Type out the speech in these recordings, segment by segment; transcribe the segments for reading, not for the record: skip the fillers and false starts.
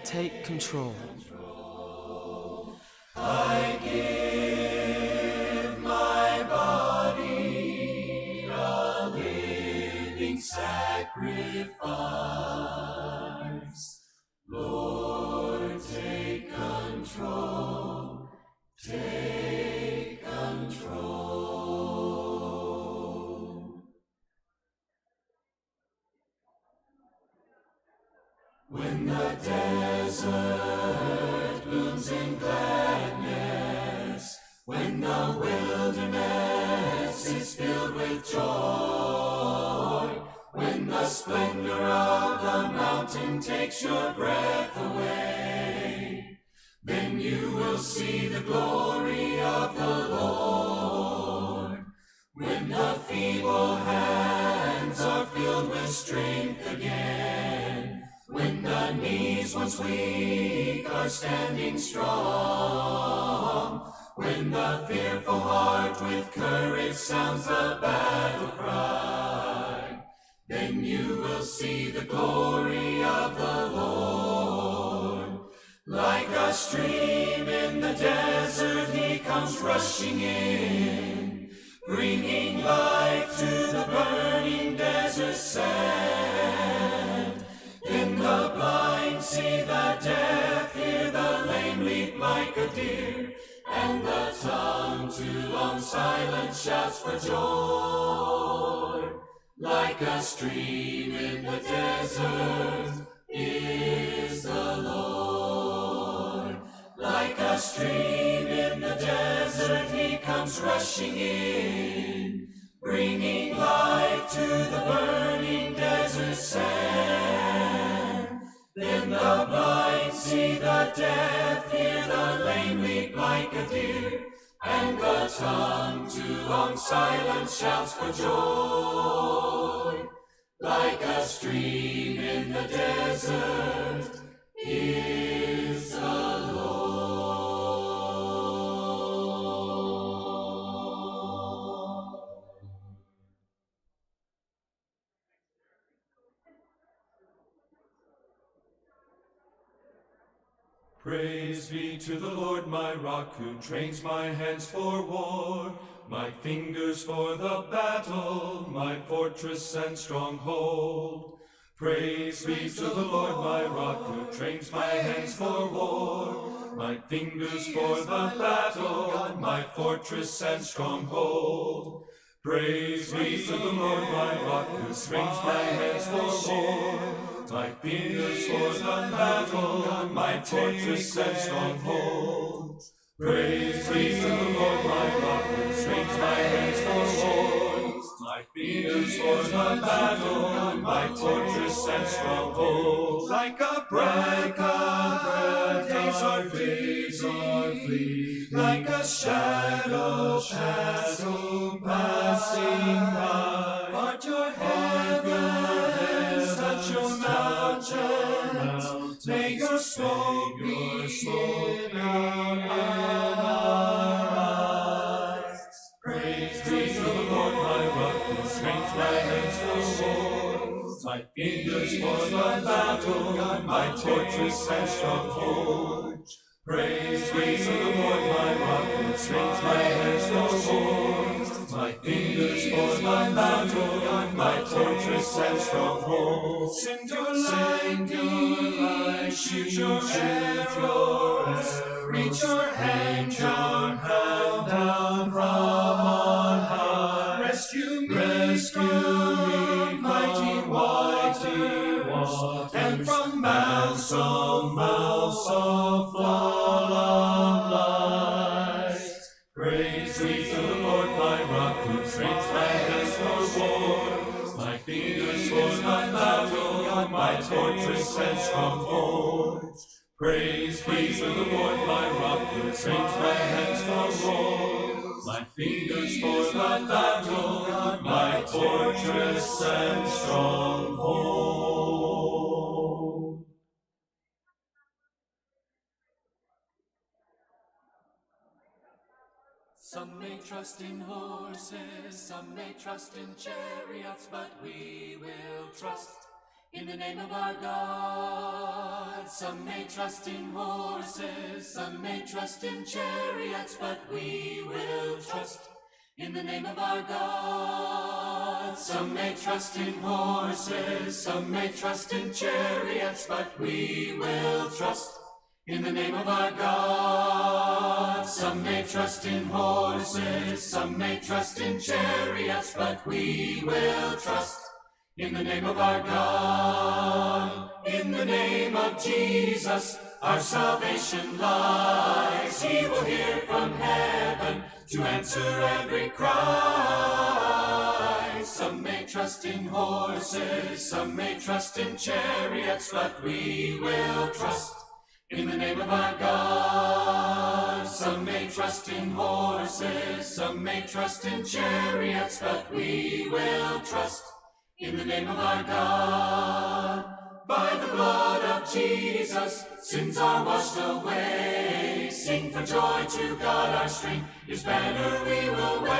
take control. I give my body a living sacrifice. Lord, take control, take control. When the desert blooms in gladness, when the wilderness is filled with joy, when the splendor of the mountain takes your breath away, then you will see the glory of the Lord. When the feeble hands are filled with strength again, when the knees once weak are standing strong, when the fearful heart with courage sounds the battle cry, then you will see the glory of the Lord. Like a stream in the desert, he comes rushing in, bringing life to the burning desert sand. Then the blind see the deaf, hear the lame leap like a deer, and the tongue too long silent shouts for joy. Like a stream in the desert is the Lord. Like a stream in the desert, he comes rushing in, bringing life to the burning desert sand. Then the blind see the deaf, hear the lame leap like a deer, and the tongue too long silent shouts for joy. Like a stream in the desert is the Lord. Praise be to the Lord, my rock, who trains my hands for war, my fingers for the battle, my fortress and stronghold. Praise be to the Lord, my rock, who trains my hands for war, my fingers for the battle, my fortress and stronghold. Praise be to the Lord, my rock, who trains my hands for war, my fingers for the battle, my fortress and stronghold. Praise be to the Lord, my rock, who trains my hands for war, my fingers for the battle, my fortress and stronghold. Like a breath, days are fleeting, like a shadow passing by. Part your heavens, touch your mountains, may your smoke be in our eyes. Praise be to the Lord, my rock, who trains my hands for war, my fingers for the battle, my fortress and stronghold. Praise be to the Lord, my rock, who trains my hands for war, my fingers for the battle, my fortress and stronghold. Send your lightning, shoot your arrows, reach your hand down from on high. Rescue me, mighty waters, and from mouths of flood of light. Praise be to the Lord, my rock, who trains my hands for war, my fingers for the battle, my fortress and stronghold. Praise be to the Lord, my rock, who trains my hands for war, my fingers for the battle, my fortress and stronghold. Some may trust in horses, some may trust in chariots, but we will trust in the name of our God. Some may trust in horses, some may trust in chariots, but we will trust in the name of our God. Some may trust in horses, some may trust in chariots, but we will trust in the name of our God. Some may trust in horses, some may trust in chariots, but we will trust in the name of our God. In the name of Jesus, our salvation lies. He will hear from heaven to answer every cry. Some may trust in horses, some may trust in chariots, but we will trust in the name of our God. Some may trust in horses, some may trust in chariots, but we will trust in the name of our God. By the blood of Jesus, sins are washed away. Sing for joy to God our strength, His banner we will wave.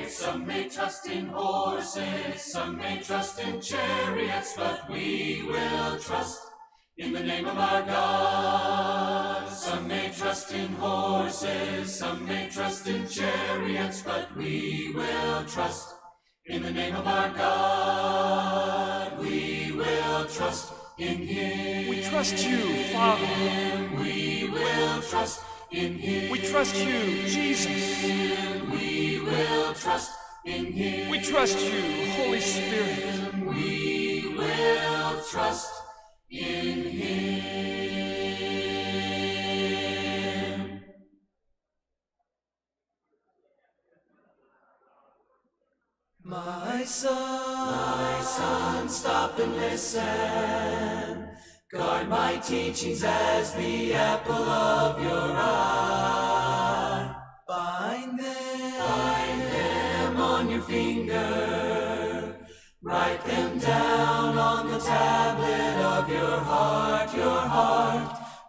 Some may trust in horses, some may trust in chariots, but we will trust in the name of our God. Some may trust in horses, some may trust in chariots, but we will trust in the name of our God. We will trust in Him. We trust you, Father. We will trust in Him. We trust you, Jesus. We will trust in Him. We trust you, Holy Spirit. We will trust in Him. My son, stop and listen. Guard my teachings as the apple of your eye. Bind them on your finger. Write them down on the tablet of your heart,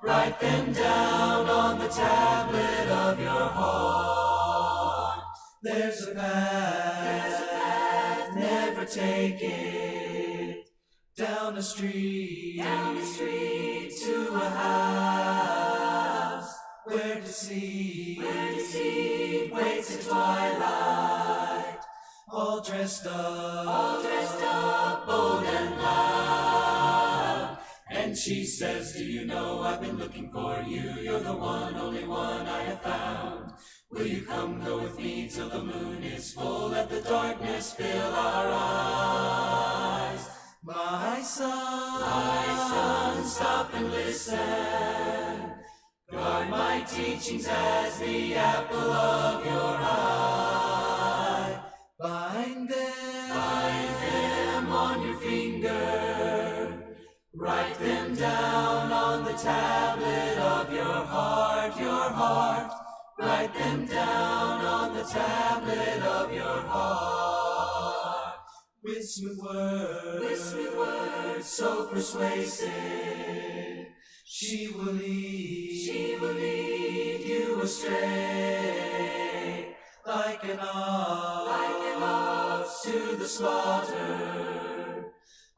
Write them down on the tablet of your heart. There's a path, never take it. Down a street to a house where deceit waits at twilight. All dressed up, bold and loud. And she says, do you know I've been looking for you? You're the one, only one I have found. Will you come go with me till the moon is full? Let the darkness fill our eyes. My son, stop and listen. Guard my teachings as the apple of your eye. Bind them on your finger. Write them down on the tablet of your heart, Write them down on the tablet of your heart. With smooth words so persuasive, she will lead you astray. Like an ox to the slaughter,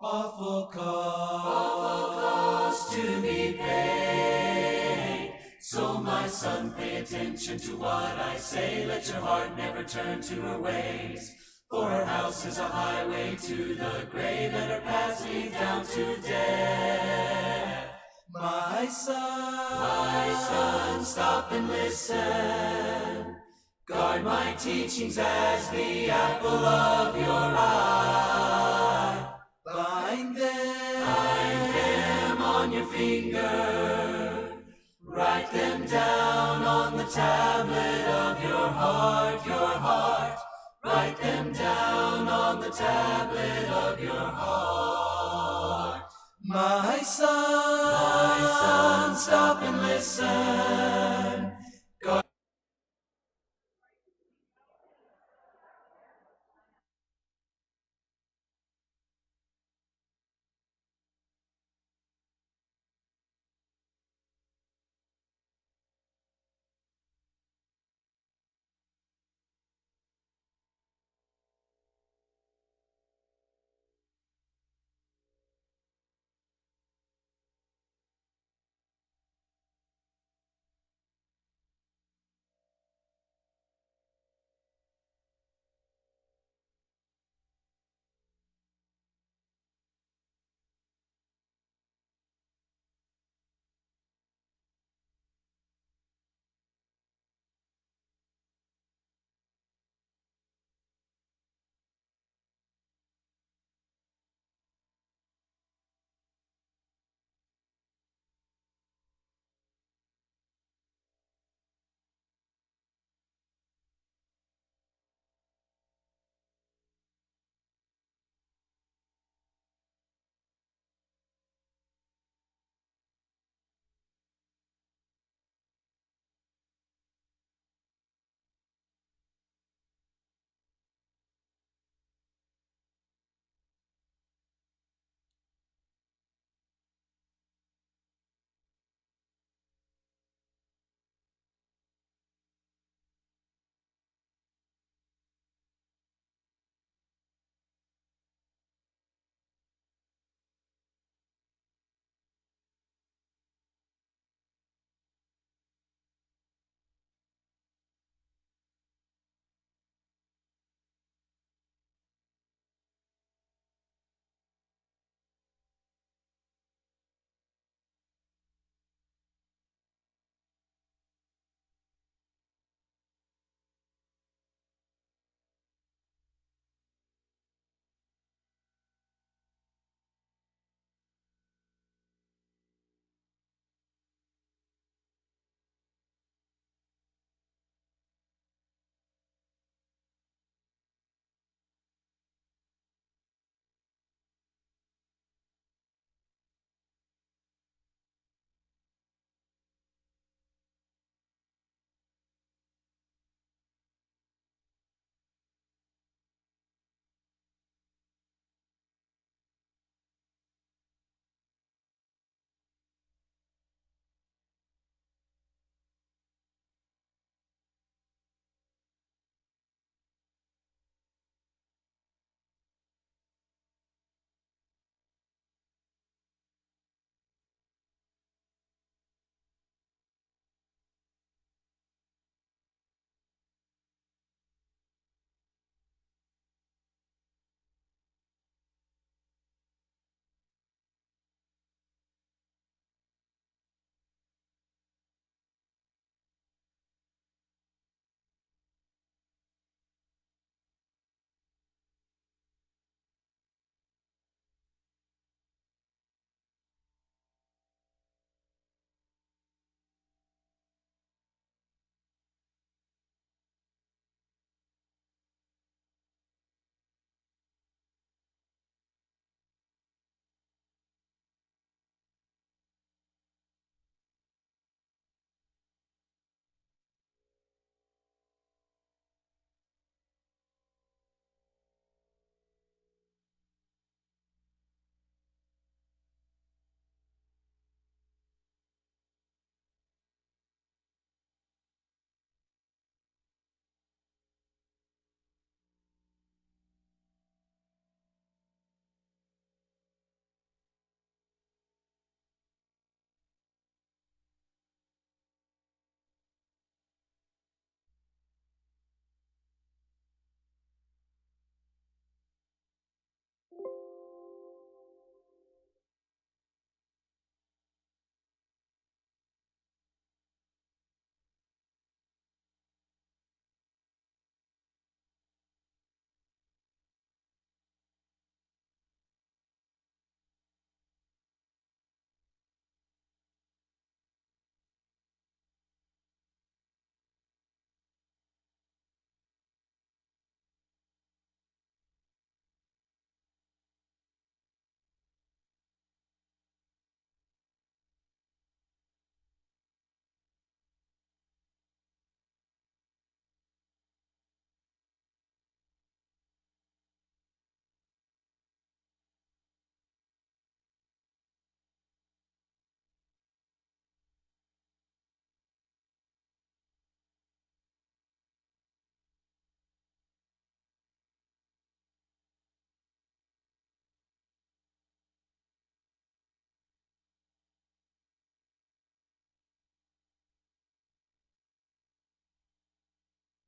awful cost to be paid. So my son, pay attention to what I say. Let your heart never turn to her ways. For her house is a highway to the grave, and her paths lead down to death. My son, stop and listen. Guard my teachings as the apple of your eye. Bind them on your finger. Write them down on the tablet of your heart, Write them down on the tablet of your heart. My son, stop and listen.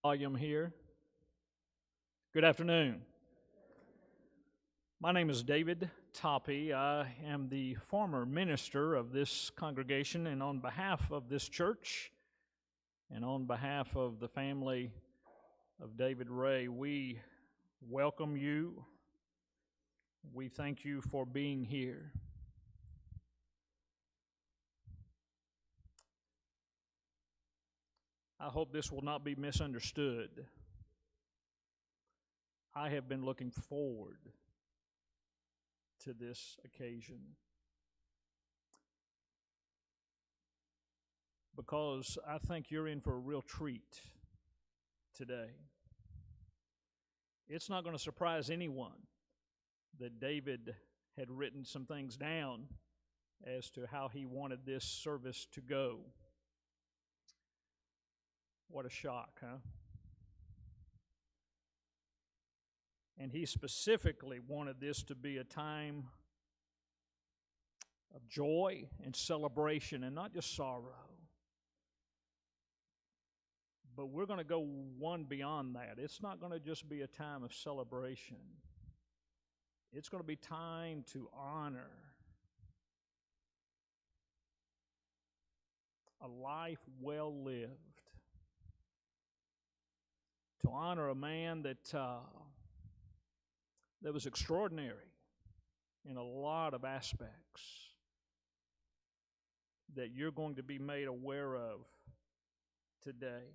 Volume here. Good afternoon. My name is David Toppy. I am the former minister of this congregation, and on behalf of this church and on behalf of the family of David Ray, we welcome you. We thank you for being here. I hope this will not be misunderstood. I have been looking forward to this occasion because I think you're in for a real treat today. It's not going to surprise anyone that David had written some things down as to how he wanted this service to go. What a shock, huh? And he specifically wanted this to be a time of joy and celebration and not just sorrow. But we're going to go one beyond that. It's not going to just be a time of celebration. It's going to be time to honor a life well lived. To honor a man that was extraordinary in a lot of aspects that you're going to be made aware of today.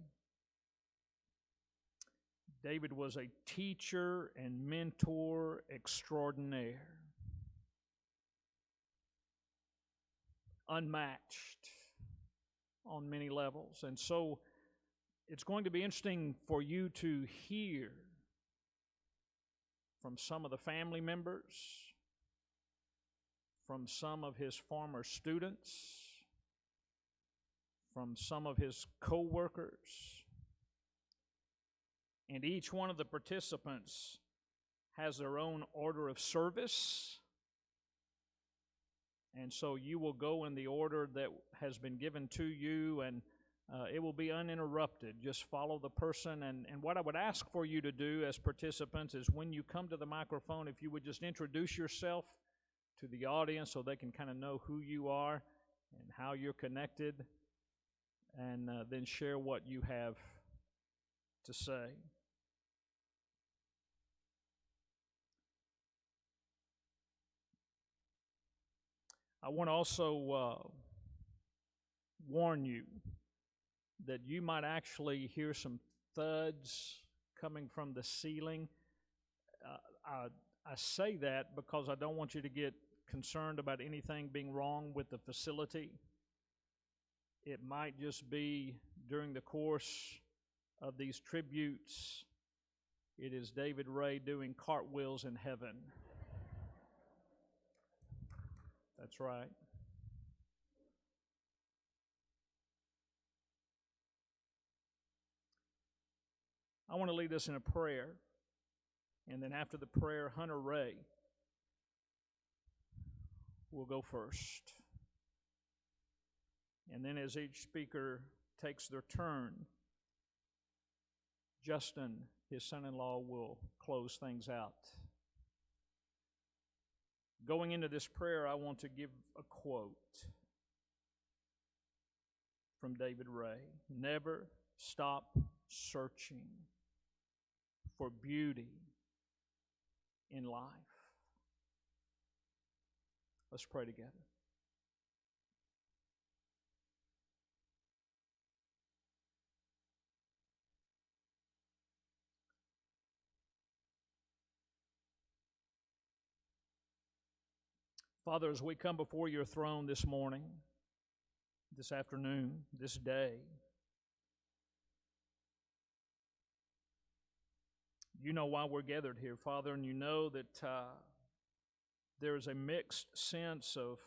David was a teacher and mentor extraordinaire, unmatched on many levels. And so it's going to be interesting for you to hear from some of the family members, from some of his former students, from some of his co-workers. And each one of the participants has their own order of service. And so you will go in the order that has been given to you, and it will be uninterrupted. Just follow the person. And what I would ask for you to do as participants is when you come to the microphone, if you would just introduce yourself to the audience so they can kind of know who you are and how you're connected, and then share what you have to say. I want to also warn you that you might actually hear some thuds coming from the ceiling. I say that because I don't want you to get concerned about anything being wrong with the facility. It might just be during the course of these tributes, it is David Ray doing cartwheels in heaven. That's right. I want to lead us in a prayer, and then after the prayer, Hunter Ray will go first. And then as each speaker takes their turn, Justin, his son-in-law, will close things out. Going into this prayer, I want to give a quote from David Ray. Never stop searching for beauty in life. Let's pray together. Father, as we come before your throne this morning, this afternoon, this day, you know why we're gathered here, Father, and you know that there is a mixed sense of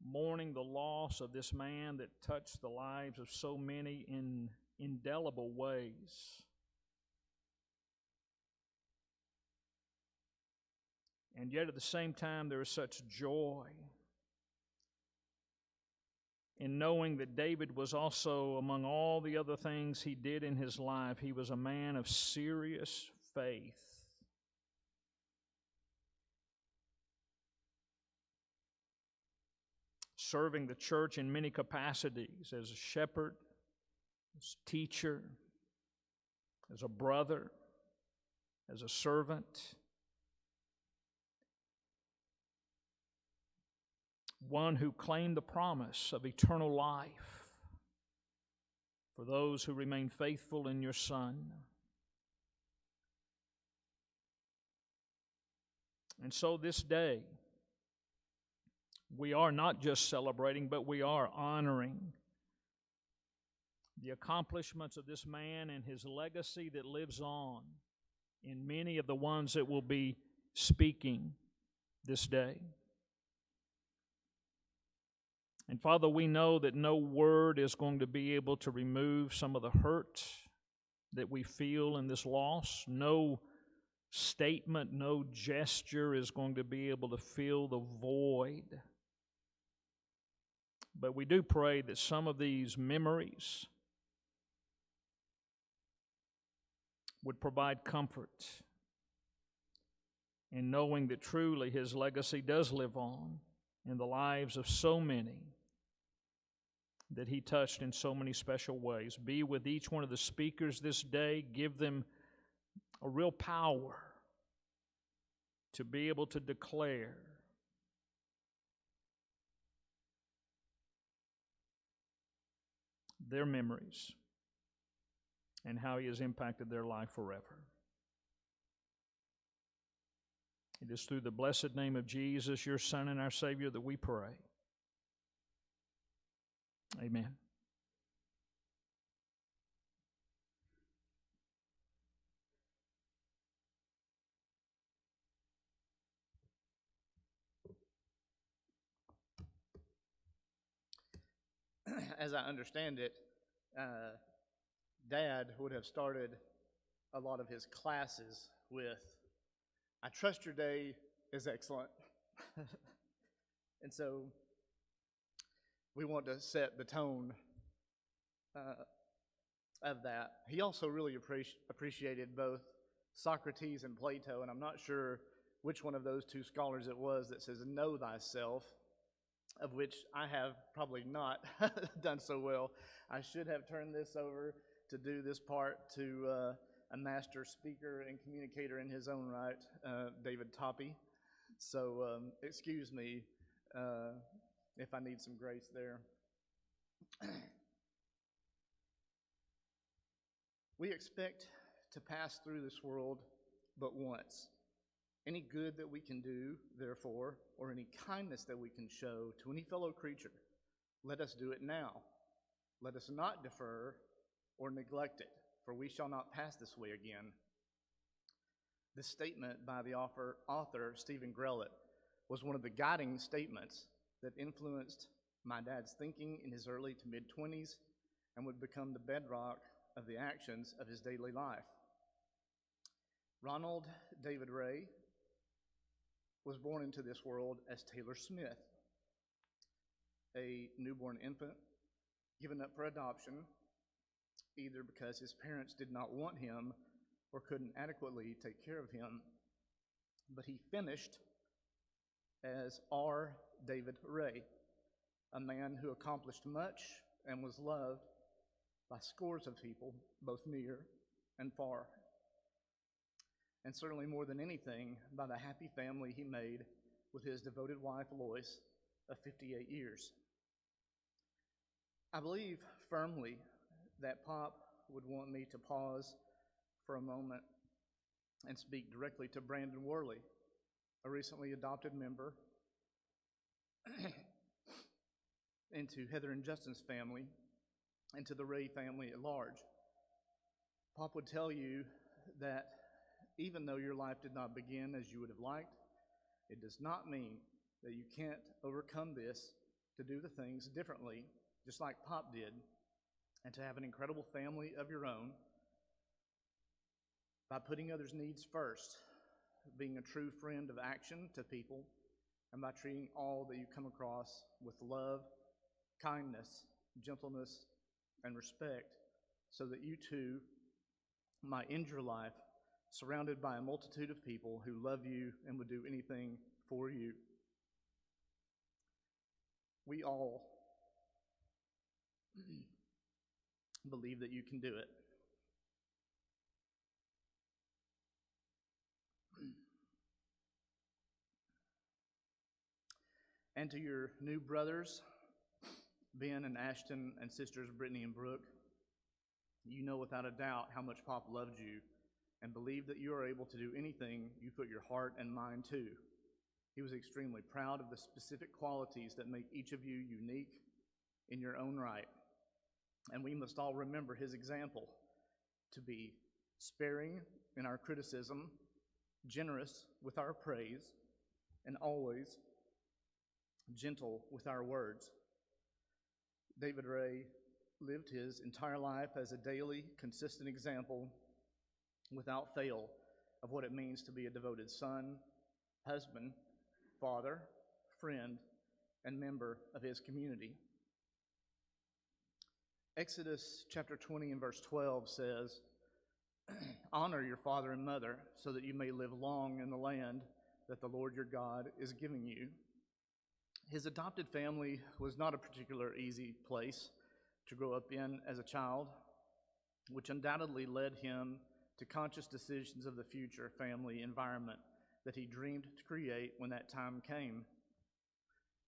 mourning the loss of this man that touched the lives of so many in indelible ways. And yet at the same time, there is such joy in knowing that David was also, among all the other things he did in his life, he was a man of serious faith. Serving the church in many capacities, as a shepherd, as a teacher, as a brother, as a servant. One who claimed the promise of eternal life for those who remain faithful in your Son. And so this day, we are not just celebrating, but we are honoring the accomplishments of this man and his legacy that lives on in many of the ones that will be speaking this day. And Father, we know that no word is going to be able to remove some of the hurt that we feel in this loss. No statement, no gesture is going to be able to fill the void. But we do pray that some of these memories would provide comfort in knowing that truly his legacy does live on in the lives of so many that he touched in so many special ways. Be with each one of the speakers this day. Give them a real power to be able to declare their memories and how he has impacted their life forever. It is through the blessed name of Jesus, your Son and our Savior, that we pray. Amen. As I understand it, Dad would have started a lot of his classes with, "I trust your day is excellent." And so we want to set the tone of that. He also really appreciated both Socrates and Plato, and I'm not sure which one of those two scholars it was that says, "Know thyself," of which I have probably not done so well. I should have turned this over to do this part to a master speaker and communicator in his own right, David Toppy. So excuse me if I need some grace there. We expect to pass through this world but once. Any good that we can do, therefore, or any kindness that we can show to any fellow creature, let us do it now. Let us not defer or neglect it, for we shall not pass this way again. This statement by the author Stephen Grellett was one of the guiding statements that influenced my dad's thinking in his early to mid-20s and would become the bedrock of the actions of his daily life. Ronald David Ray was born into this world as Taylor Smith, a newborn infant given up for adoption, either because his parents did not want him or couldn't adequately take care of him. But he finished as R. David Ray, a man who accomplished much and was loved by scores of people, both near and far. And certainly more than anything, by the happy family he made with his devoted wife, Lois, of 58 years. I believe firmly that Pop would want me to pause for a moment and speak directly to Brandon Worley, a recently adopted member, and to Heather and Justin's family, and to the Ray family at large. Pop would tell you that even though your life did not begin as you would have liked, it does not mean that you can't overcome this to do the things differently, just like Pop did, and to have an incredible family of your own by putting others' needs first, being a true friend of action to people, and by treating all that you come across with love, kindness, gentleness, and respect, so that you too might end your life surrounded by a multitude of people who love you and would do anything for you. We all believe that you can do it. And to your new brothers, Ben and Ashton, and sisters Brittany and Brooke, you know without a doubt how much Pop loved you and believed that you are able to do anything you put your heart and mind to. He was extremely proud of the specific qualities that make each of you unique in your own right. And we must all remember his example to be sparing in our criticism, generous with our praise, and always gentle with our words. David Ray lived his entire life as a daily, consistent example, without fail, of what it means to be a devoted son, husband, father, friend, and member of his community. Exodus chapter 20 and verse 12 says, "Honor your father and mother, so that you may live long in the land that the Lord your God is giving you." His adopted family was not a particularly easy place to grow up in as a child, which undoubtedly led him to conscious decisions of the future family environment that he dreamed to create when that time came.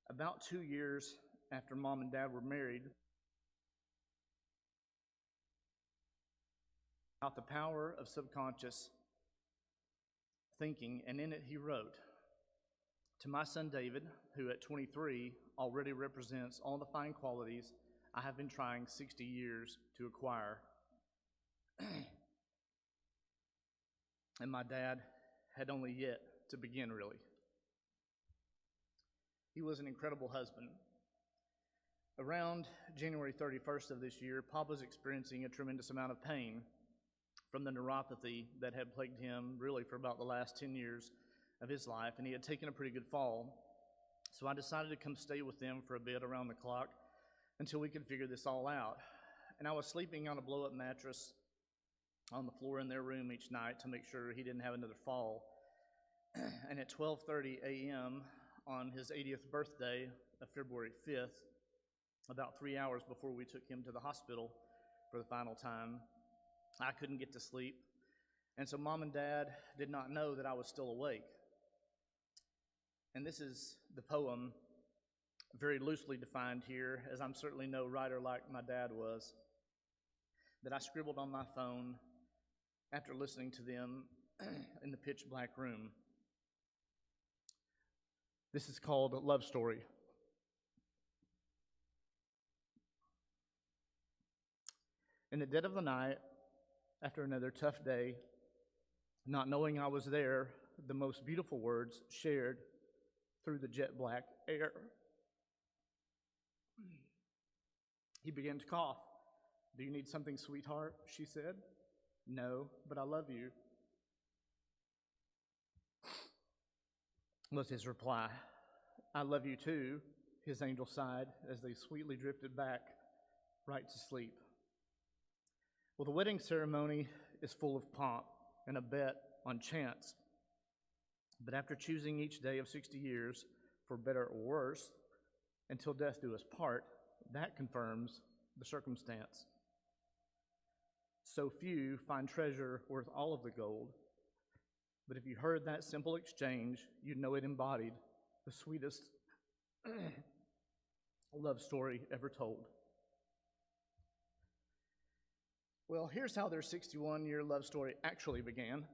About 2 years after Mom and Dad were married, about the power of subconscious thinking, and in it he wrote, "To my son David, who at 23 already represents all the fine qualities I have been trying 60 years to acquire." And my dad had only yet to begin, really. He was an incredible husband. Around January 31st of this year, Pop was experiencing a tremendous amount of pain from the neuropathy that had plagued him really for about the last 10 years of his life, and he had taken a pretty good fall. So I decided to come stay with them for a bit around the clock until we could figure this all out. And I was sleeping on a blow-up mattress on the floor in their room each night to make sure he didn't have another fall. And at 12:30 a.m. on his 80th birthday of February 5th, about 3 hours before we took him to the hospital for the final time, I couldn't get to sleep. And so Mom and Dad did not know that I was still awake. And this is the poem, very loosely defined here, as I'm certainly no writer like my dad was, that I scribbled on my phone after listening to them in the pitch black room. This is called Love Story. In the dead of the night, after another tough day, not knowing I was there, the most beautiful words shared through the jet black air. He began to cough. "Do you need something, sweetheart?" she said. "No, but I love you," was his reply. "I love you too," his angel sighed as they sweetly drifted back right to sleep. Well, the wedding ceremony is full of pomp and a bet on chance. But after choosing each day of 60 years, for better or worse, until death do us part, that confirms the circumstance. So few find treasure worth all of the gold, but if you heard that simple exchange, you'd know it embodied the sweetest love story ever told. Well, here's how their 61-year love story actually began.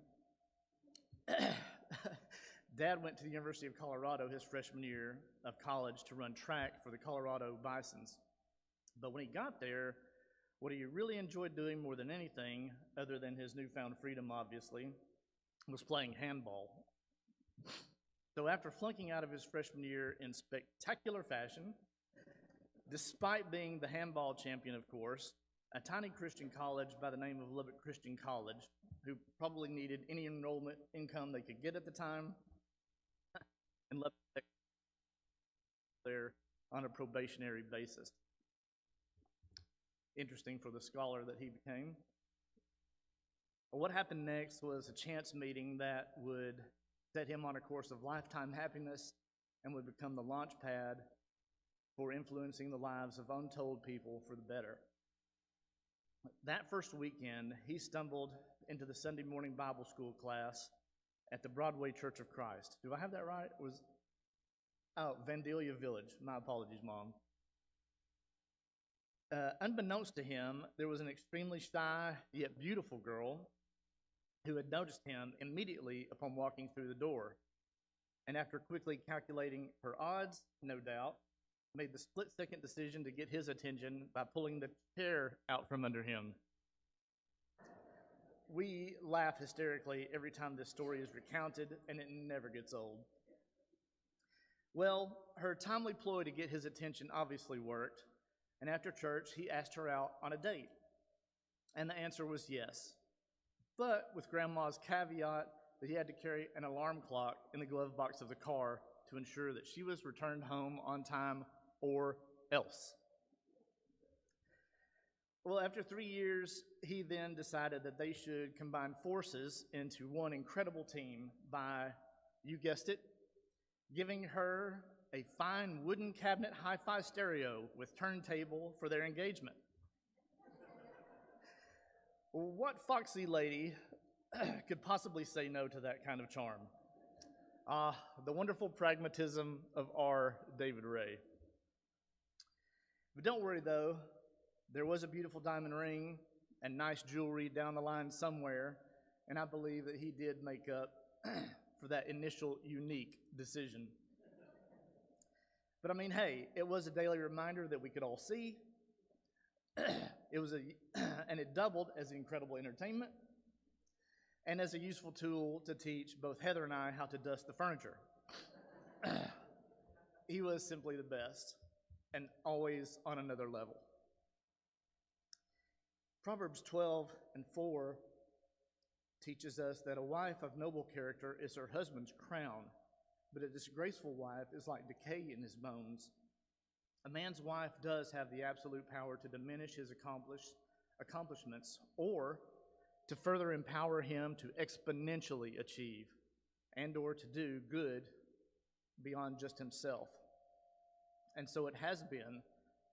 Dad went to the University of Colorado his freshman year of college to run track for the Colorado Bisons. But when he got there, what he really enjoyed doing more than anything, other than his newfound freedom, obviously, was playing handball. So after flunking out of his freshman year in spectacular fashion, despite being the handball champion, of course, a tiny Christian college by the name of Lubbock Christian College, who probably needed any enrollment income they could get at the time, and left there on a probationary basis. interesting for the scholar that he became. But what happened next was a chance meeting that would set him on a course of lifetime happiness and would become the launch pad for influencing the lives of untold people for the better. That first weekend, he stumbled into the Sunday morning Bible school class at the Broadway Church of Christ. Do I have that right? Vandalia Village. My apologies, Mom. Unbeknownst to him, there was an extremely shy yet beautiful girl who had noticed him immediately upon walking through the door. And after quickly calculating her odds, no doubt, made the split-second decision to get his attention by pulling the chair out from under him. We laugh hysterically every time this story is recounted, and it never gets old. Well, her timely ploy to get his attention obviously worked, and after church, he asked her out on a date. And the answer was yes, but with Grandma's caveat that he had to carry an alarm clock in the glove box of the car to ensure that she was returned home on time or else. Well, after 3 years, he then decided that they should combine forces into one incredible team by, you guessed it, giving her a fine wooden cabinet hi-fi stereo with turntable for their engagement. What foxy lady could possibly say no to that kind of charm? The wonderful pragmatism of our David Ray. But don't worry, though. There was a beautiful diamond ring and nice jewelry down the line somewhere, and I believe that he did make up for that initial unique decision. But I mean, hey, it was a daily reminder that we could all see. And it doubled as incredible entertainment and as a useful tool to teach both Heather and I how to dust the furniture. He was simply the best and always on another level. Proverbs 12:4 teaches us that a wife of noble character is her husband's crown, but a disgraceful wife is like decay in his bones. A man's wife does have the absolute power to diminish his accomplishments or to further empower him to exponentially achieve and or to do good beyond just himself. And so it has been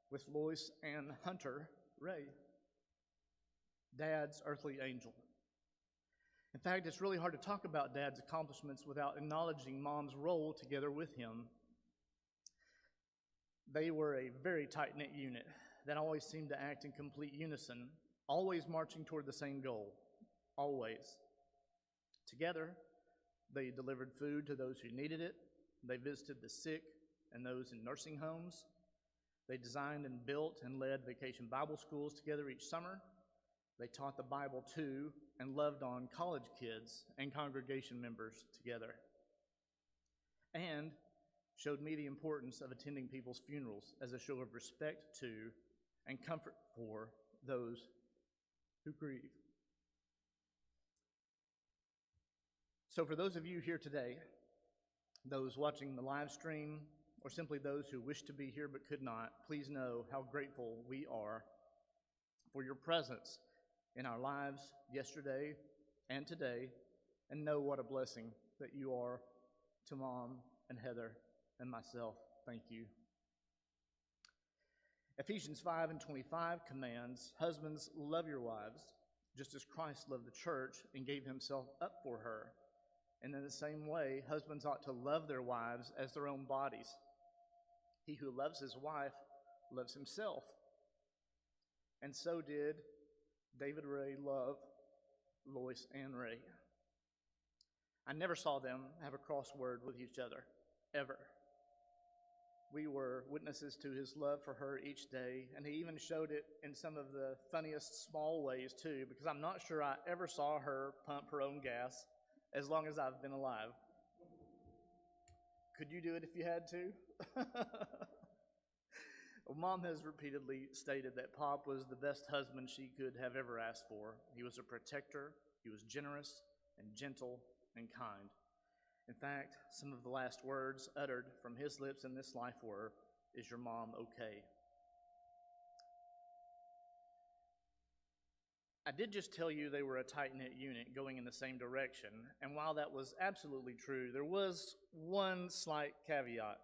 with Lois and Hunter Ray, Dad's earthly angel. In fact, it's really hard to talk about Dad's accomplishments without acknowledging Mom's role together with him. They were a very tight-knit unit that always seemed to act in complete unison, always marching toward the same goal, always. Together, they delivered food to those who needed it. They visited the sick and those in nursing homes. They designed and built and led vacation Bible schools together each summer. They taught the Bible to and loved on college kids and congregation members together, and showed me the importance of attending people's funerals as a show of respect to and comfort for those who grieve. So for those of you here today, those watching the live stream, or simply those who wish to be here but could not, please know how grateful we are for your presence in our lives yesterday and today, and know what a blessing that you are to Mom and Heather and myself. Thank you. Ephesians 5:25 commands, husbands, love your wives, just as Christ loved the church and gave himself up for her. And in the same way, husbands ought to love their wives as their own bodies. He who loves his wife loves himself. And so did David Ray love Lois and Ray. I never saw them have a crossword with each other, ever. We were witnesses to his love for her each day, and he even showed it in some of the funniest small ways too, because I'm not sure I ever saw her pump her own gas as long as I've been alive. Could you do it if you had to? Well, Mom has repeatedly stated that Pop was the best husband she could have ever asked for. He was a protector, he was generous and gentle and kind. In fact, some of the last words uttered from his lips in this life were, "Is your mom okay?" I did just tell you they were a tight-knit unit going in the same direction, and while that was absolutely true, there was one slight caveat.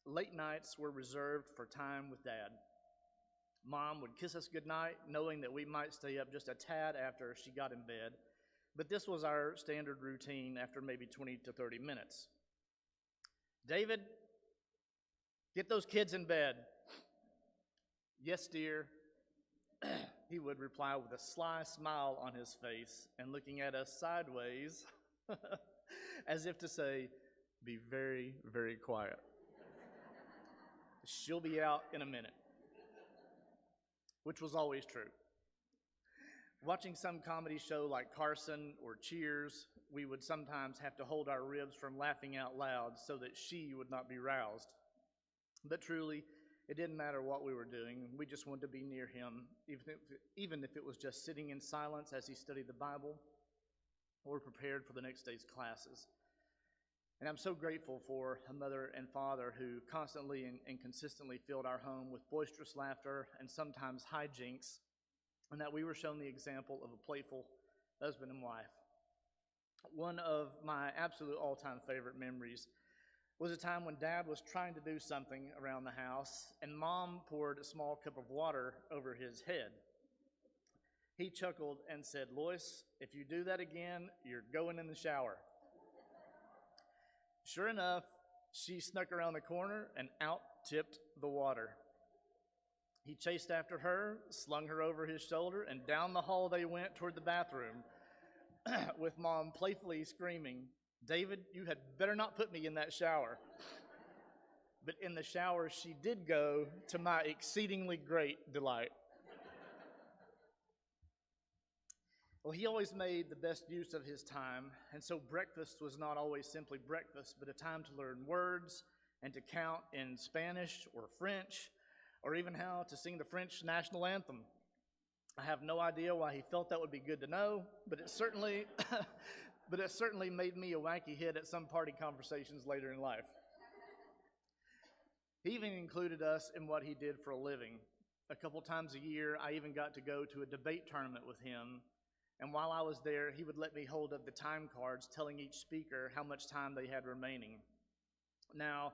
Late nights were reserved for time with Dad. Mom would kiss us goodnight, knowing that we might stay up just a tad after she got in bed, but this was our standard routine after maybe 20 to 30 minutes. David, get those kids in bed. Yes, dear. He would reply with a sly smile on his face and looking at us sideways as if to say, be very, very quiet. She'll be out in a minute, which was always true. Watching some comedy show like Carson or Cheers, we would sometimes have to hold our ribs from laughing out loud so that she would not be roused. But truly, it didn't matter what we were doing. We just wanted to be near him, even if it was just sitting in silence as he studied the Bible or prepared for the next day's classes. And I'm so grateful for a mother and father who constantly and consistently filled our home with boisterous laughter and sometimes hijinks, and that we were shown the example of a playful husband and wife. One of my absolute all-time favorite memories was a time when Dad was trying to do something around the house, and Mom poured a small cup of water over his head. He chuckled and said, "Lois, if you do that again, you're going in the shower." Sure enough, she snuck around the corner and out tipped the water. He chased after her, slung her over his shoulder, and down the hall they went toward the bathroom, with Mom playfully screaming, "David, you had better not put me in that shower." But in the shower she did go, to my exceedingly great delight. Well, he always made the best use of his time, and so breakfast was not always simply breakfast, but a time to learn words and to count in Spanish or French, or even how to sing the French national anthem. I have no idea why he felt that would be good to know, but it certainly made me a wacky hit at some party conversations later in life. He even included us in what he did for a living. A couple times a year, I even got to go to a debate tournament with him, and while I was there, he would let me hold up the time cards telling each speaker how much time they had remaining. Now,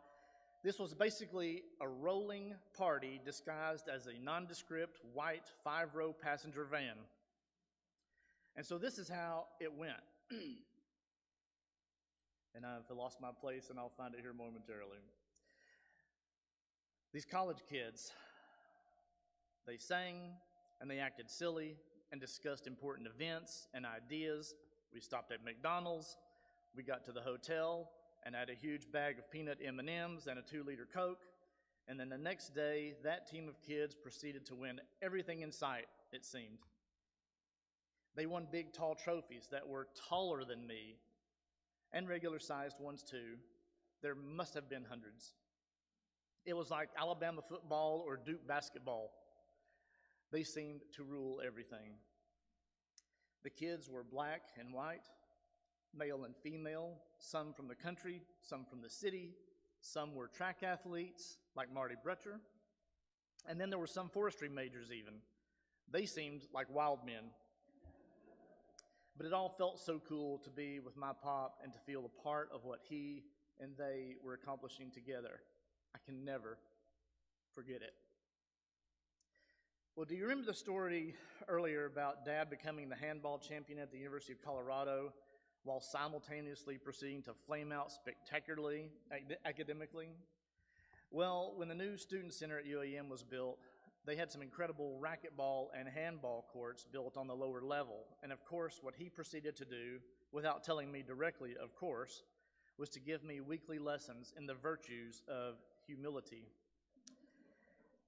this was basically a rolling party disguised as a nondescript white 5-row passenger van. And so this is how it went. And I've lost my place, and I'll find it here momentarily. These college kids, they sang and they acted silly and discussed important events and ideas. We stopped at McDonald's, we got to the hotel, and had a huge bag of peanut M&Ms and a 2-liter Coke, and then the next day, that team of kids proceeded to win everything in sight, it seemed. They won big, tall trophies that were taller than me, and regular-sized ones too. There must have been hundreds. It was like Alabama football or Duke basketball. They seemed to rule everything. The kids were black and white, male and female, some from the country, some from the city, some were track athletes, like Marty Brutcher, and then there were some forestry majors even. They seemed like wild men. But it all felt so cool to be with my pop and to feel a part of what he and they were accomplishing together. I can never forget it. Well, do you remember the story earlier about Dad becoming the handball champion at the University of Colorado while simultaneously proceeding to flame out spectacularly academically? Well, when the new student center at UAM was built, they had some incredible racquetball and handball courts built on the lower level. And of course, what he proceeded to do, without telling me directly, of course, was to give me weekly lessons in the virtues of humility.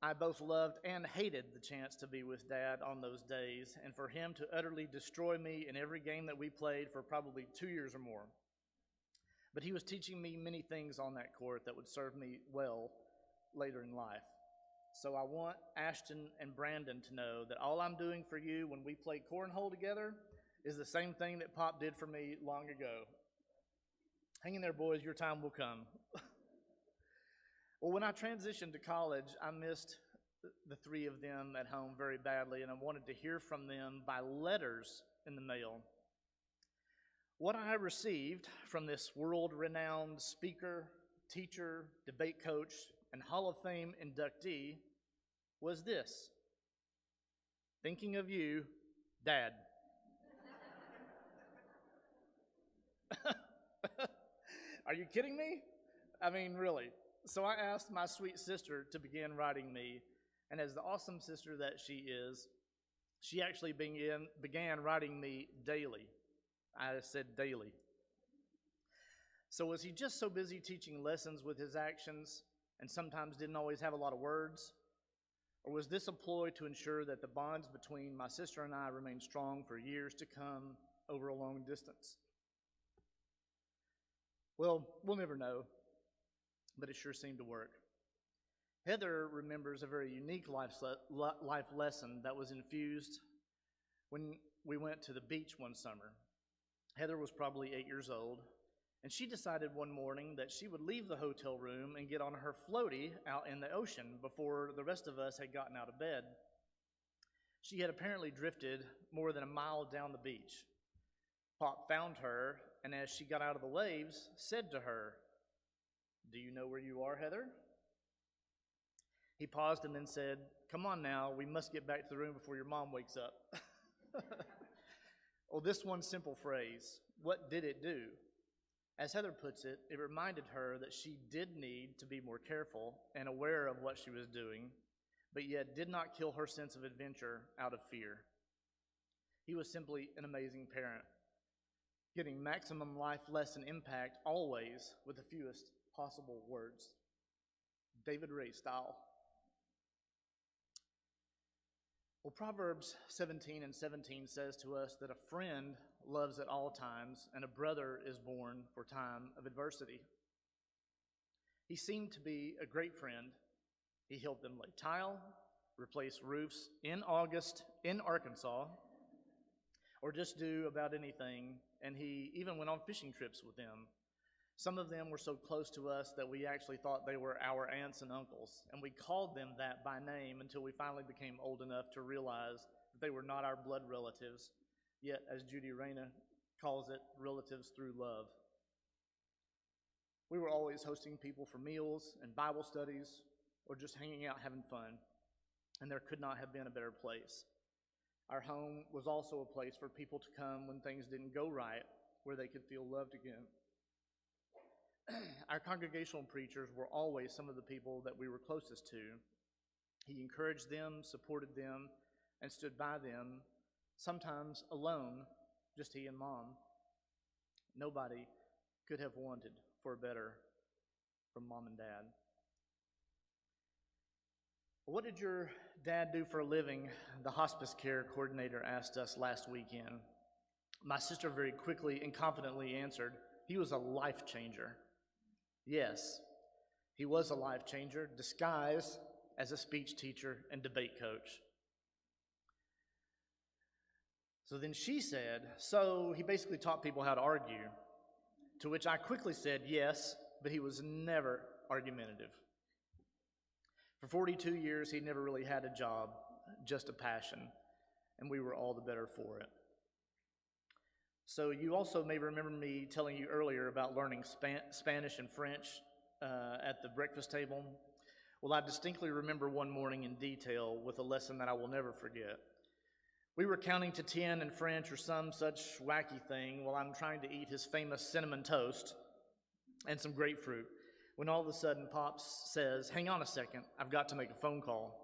I both loved and hated the chance to be with Dad on those days, and for him to utterly destroy me in every game that we played for probably 2 years or more. But he was teaching me many things on that court that would serve me well later in life. So I want Ashton and Brandon to know that all I'm doing for you when we play cornhole together is the same thing that Pop did for me long ago. Hang in there, boys, your time will come. Well, when I transitioned to college, I missed the three of them at home very badly, and I wanted to hear from them by letters in the mail. What I received from this world-renowned speaker, teacher, debate coach, and Hall of Fame inductee was this: "Thinking of you, Dad." Are you kidding me? I mean, really. So I asked my sweet sister to begin writing me, and as the awesome sister that she is, she actually began writing me daily. I said daily. So was he just so busy teaching lessons with his actions and sometimes didn't always have a lot of words? Or was this a ploy to ensure that the bonds between my sister and I remained strong for years to come over a long distance? Well, we'll never know, but it sure seemed to work. Heather remembers a very unique life lesson that was infused when we went to the beach one summer. Heather was probably 8 years old, and she decided one morning that she would leave the hotel room and get on her floaty out in the ocean before the rest of us had gotten out of bed. She had apparently drifted more than a mile down the beach. Pop found her, and as she got out of the waves, said to her, "Do you know where you are, Heather?" He paused and then said, "Come on now, we must get back to the room before your mom wakes up." Well, this one simple phrase, what did it do? As Heather puts it, it reminded her that she did need to be more careful and aware of what she was doing, but yet did not kill her sense of adventure out of fear. He was simply an amazing parent, getting maximum life lesson impact always with the fewest possible words. David Ray style. Well, Proverbs 17:17 says to us that a friend loves at all times and a brother is born for time of adversity. He seemed to be a great friend. He helped them lay tile, replace roofs in August in Arkansas, or just do about anything, and he even went on fishing trips with them. Some of them were so close to us that we actually thought they were our aunts and uncles, and we called them that by name until we finally became old enough to realize that they were not our blood relatives, yet, as Judy Reyna calls it, relatives through love. We were always hosting people for meals and Bible studies, or just hanging out having fun, and there could not have been a better place. Our home was also a place for people to come when things didn't go right, where they could feel loved again. Our congregational preachers were always some of the people that we were closest to. He encouraged them, supported them, and stood by them, sometimes alone, just he and Mom. Nobody could have wanted for better from Mom and Dad. What did your dad do for a living? The hospice care coordinator asked us last weekend. My sister very quickly and confidently answered, he was a life changer. Yes, he was a life changer, disguised as a speech teacher and debate coach. So then she said, so he basically taught people how to argue, to which I quickly said yes, but he was never argumentative. For 42 years, he never really had a job, just a passion, and we were all the better for it. So you also may remember me telling you earlier about learning Spanish and French at the breakfast table. Well, I distinctly remember one morning in detail with a lesson that I will never forget. We were counting to 10 in French or some such wacky thing while I'm trying to eat his famous cinnamon toast and some grapefruit, when all of a sudden Pops says, "Hang on a second, I've got to make a phone call."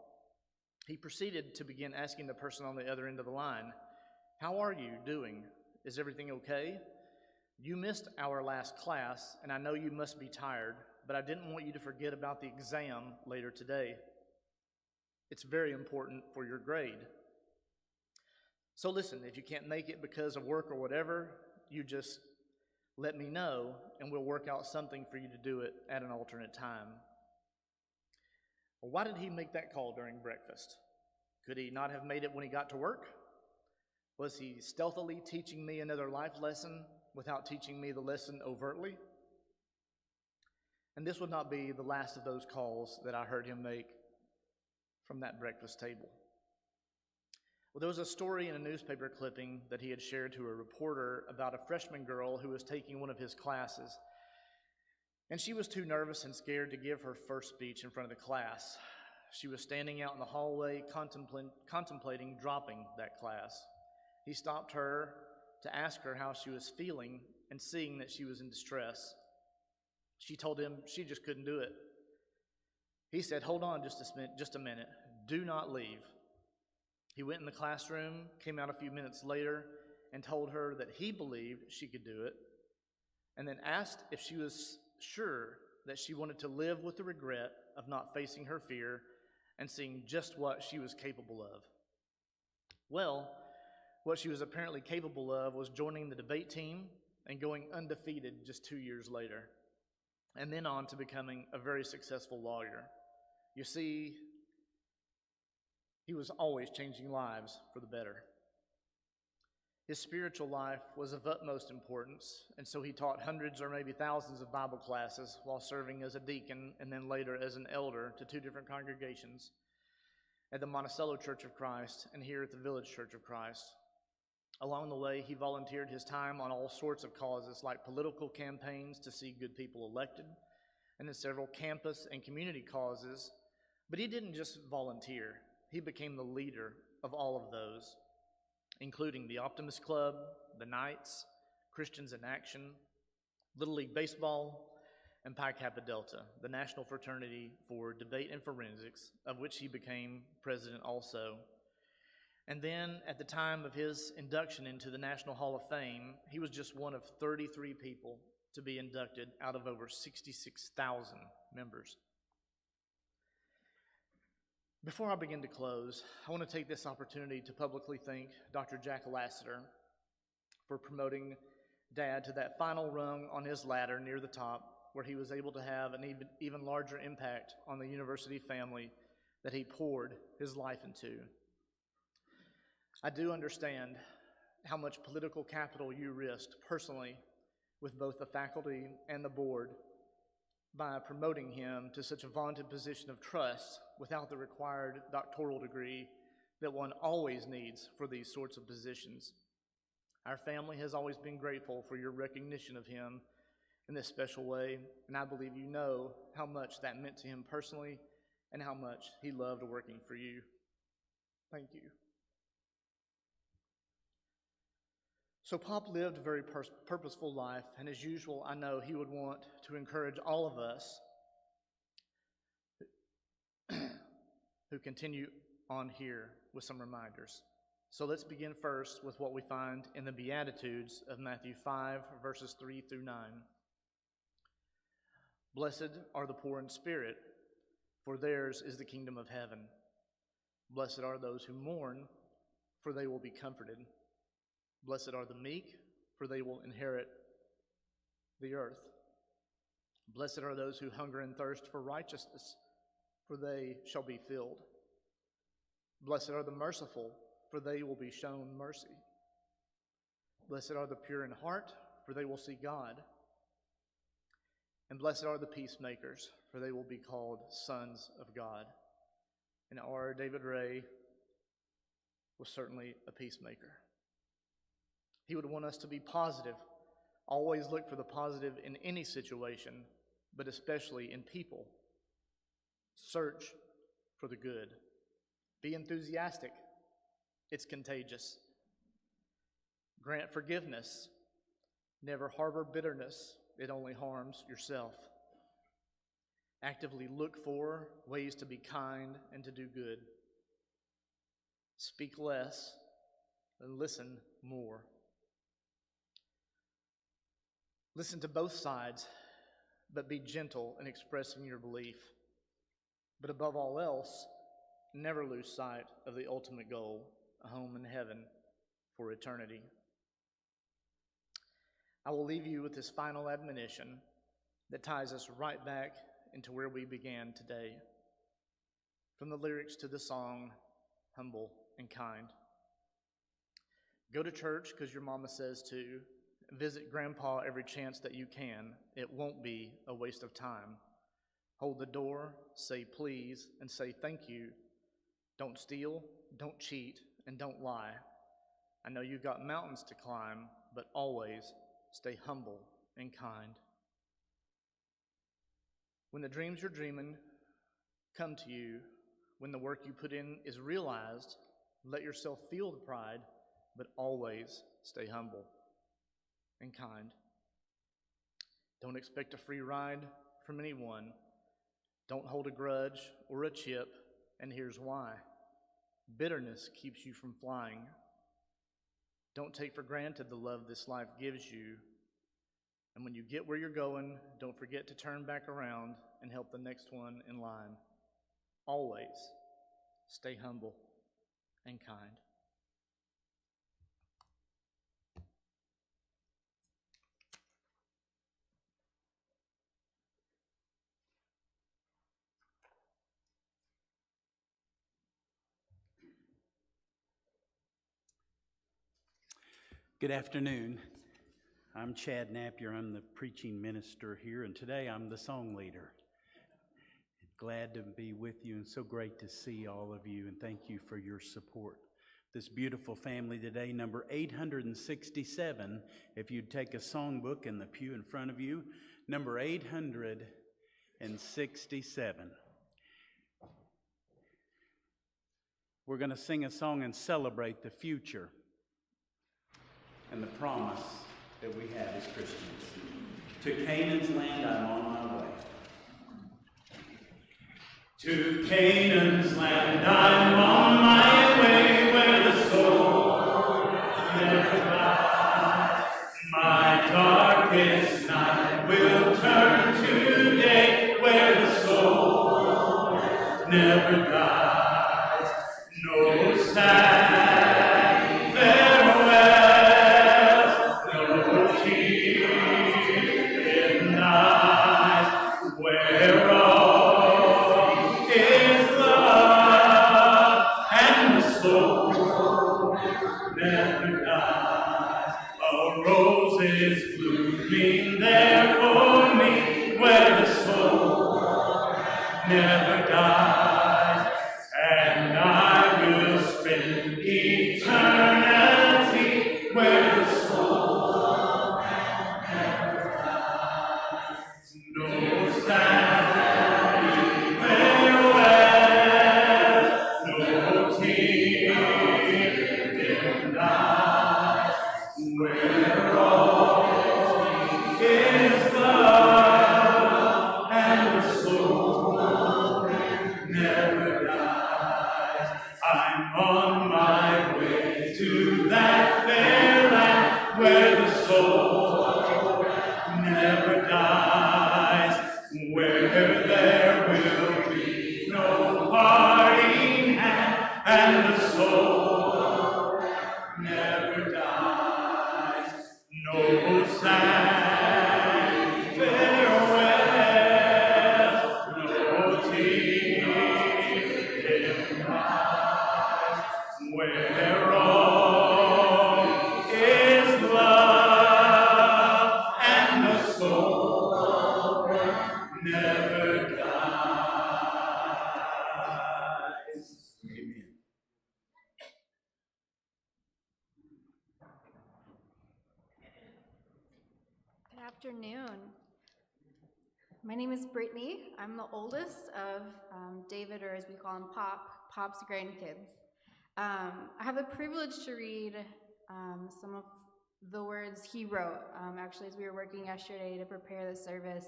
He proceeded to begin asking the person on the other end of the line, "How are you doing? Is everything okay? You missed our last class, and I know you must be tired, but I didn't want you to forget about the exam later today. It's very important for your grade. So listen, if you can't make it because of work or whatever, you just let me know, and we'll work out something for you to do it at an alternate time." Well, why did he make that call during breakfast? Could he not have made it when he got to work? Was he stealthily teaching me another life lesson without teaching me the lesson overtly? And this would not be the last of those calls that I heard him make from that breakfast table. Well, there was a story in a newspaper clipping that he had shared to a reporter about a freshman girl who was taking one of his classes. And she was too nervous and scared to give her first speech in front of the class. She was standing out in the hallway contemplating dropping that class. He stopped her to ask her how she was feeling, and seeing that she was in distress, she told him she just couldn't do it. He said, "Hold on just a minute. Do not leave." He went in the classroom, came out a few minutes later, and told her that he believed she could do it, and then asked if she was sure that she wanted to live with the regret of not facing her fear and seeing just what she was capable of. Well, what she was apparently capable of was joining the debate team and going undefeated just 2 years later, and then on to becoming a very successful lawyer. You see, he was always changing lives for the better. His spiritual life was of utmost importance, and so he taught hundreds or maybe thousands of Bible classes while serving as a deacon and then later as an elder to 2 different congregations, at the Monticello Church of Christ and here at the Village Church of Christ. Along the way, he volunteered his time on all sorts of causes like political campaigns to see good people elected, and in several campus and community causes. But he didn't just volunteer. He became the leader of all of those, including the Optimist Club, the Knights, Christians in Action, Little League Baseball, and Pi Kappa Delta, the National Fraternity for Debate and Forensics, of which he became president also. And then, at the time of his induction into the National Hall of Fame, he was just one of 33 people to be inducted out of over 66,000 members. Before I begin to close, I want to take this opportunity to publicly thank Dr. Jack Lassiter for promoting Dad to that final rung on his ladder near the top, where he was able to have an even larger impact on the university family that he poured his life into. I do understand how much political capital you risked personally with both the faculty and the board by promoting him to such a vaunted position of trust without the required doctoral degree that one always needs for these sorts of positions. Our family has always been grateful for your recognition of him in this special way, and I believe you know how much that meant to him personally and how much he loved working for you. Thank you. So Pop lived a very purposeful life, and as usual, I know he would want to encourage all of us who continue on here with some reminders. So let's begin first with what we find in the Beatitudes of Matthew 5, verses 3 through 9. Blessed are the poor in spirit, for theirs is the kingdom of heaven. Blessed are those who mourn, for they will be comforted. Blessed are the meek, for they will inherit the earth. Blessed are those who hunger and thirst for righteousness, for they shall be filled. Blessed are the merciful, for they will be shown mercy. Blessed are the pure in heart, for they will see God. And blessed are the peacemakers, for they will be called sons of God. And our David Ray was certainly a peacemaker. He would want us to be positive, always look for the positive in any situation, but especially in people. Search for the good. Be enthusiastic. It's contagious. Grant forgiveness. Never harbor bitterness. It only harms yourself. Actively look for ways to be kind and to do good. Speak less and listen more. Listen to both sides, but be gentle in expressing your belief. But above all else, never lose sight of the ultimate goal, a home in heaven for eternity. I will leave you with this final admonition that ties us right back into where we began today. From the lyrics to the song, Humble and Kind. Go to church because your mama says to. Visit Grandpa every chance that you can. It won't be a waste of time. Hold the door, say please, and say thank you Don't steal, don't cheat, and don't lie. I know you've got mountains to climb, but always stay humble and kind. When the dreams you're dreaming come to you, when the work you put in is realized, let yourself feel the pride, but always stay humble and kind. Don't expect a free ride from anyone. Don't hold a grudge or a chip, and here's why. Bitterness keeps you from flying. Don't take for granted the love this life gives you. And when you get where you're going, don't forget to turn back around and help the next one in line. Always stay humble and kind. Good afternoon. I'm Chad Napier. I'm the preaching minister here, and today I'm the song leader. Glad to be with you, and so great to see all of you, and thank you for your support. This beautiful family today, number 867, if you'd take a songbook in the pew in front of you, number 867. We're going to sing a song and celebrate the future and the promise that we have as Christians. To Canaan's land I'm on my way. To Canaan's land I'm on my way, where the soul never dies. My darkest night will turn to day, where the soul never dies. No sad farewells, no tears in eyes, where all is love and the soul never dies. A rose is blooming there for me, where the soul never dies, and I will spend eternity where the soul never dies. No sad farewell, no tears in eyes, where all is love and the soul never dies. I'm on my way to that fair land where the soul never dies, where there will be no parting hand and the soul never dies. No sad farewell, no tears in eyes, where all is love and the soul never dies. Amen. Good afternoon. My name is Brittany. I'm the oldest of David, or as we call him, Pop's grandkids. I have the privilege to read some of the words he wrote. Actually, as we were working yesterday to prepare the service,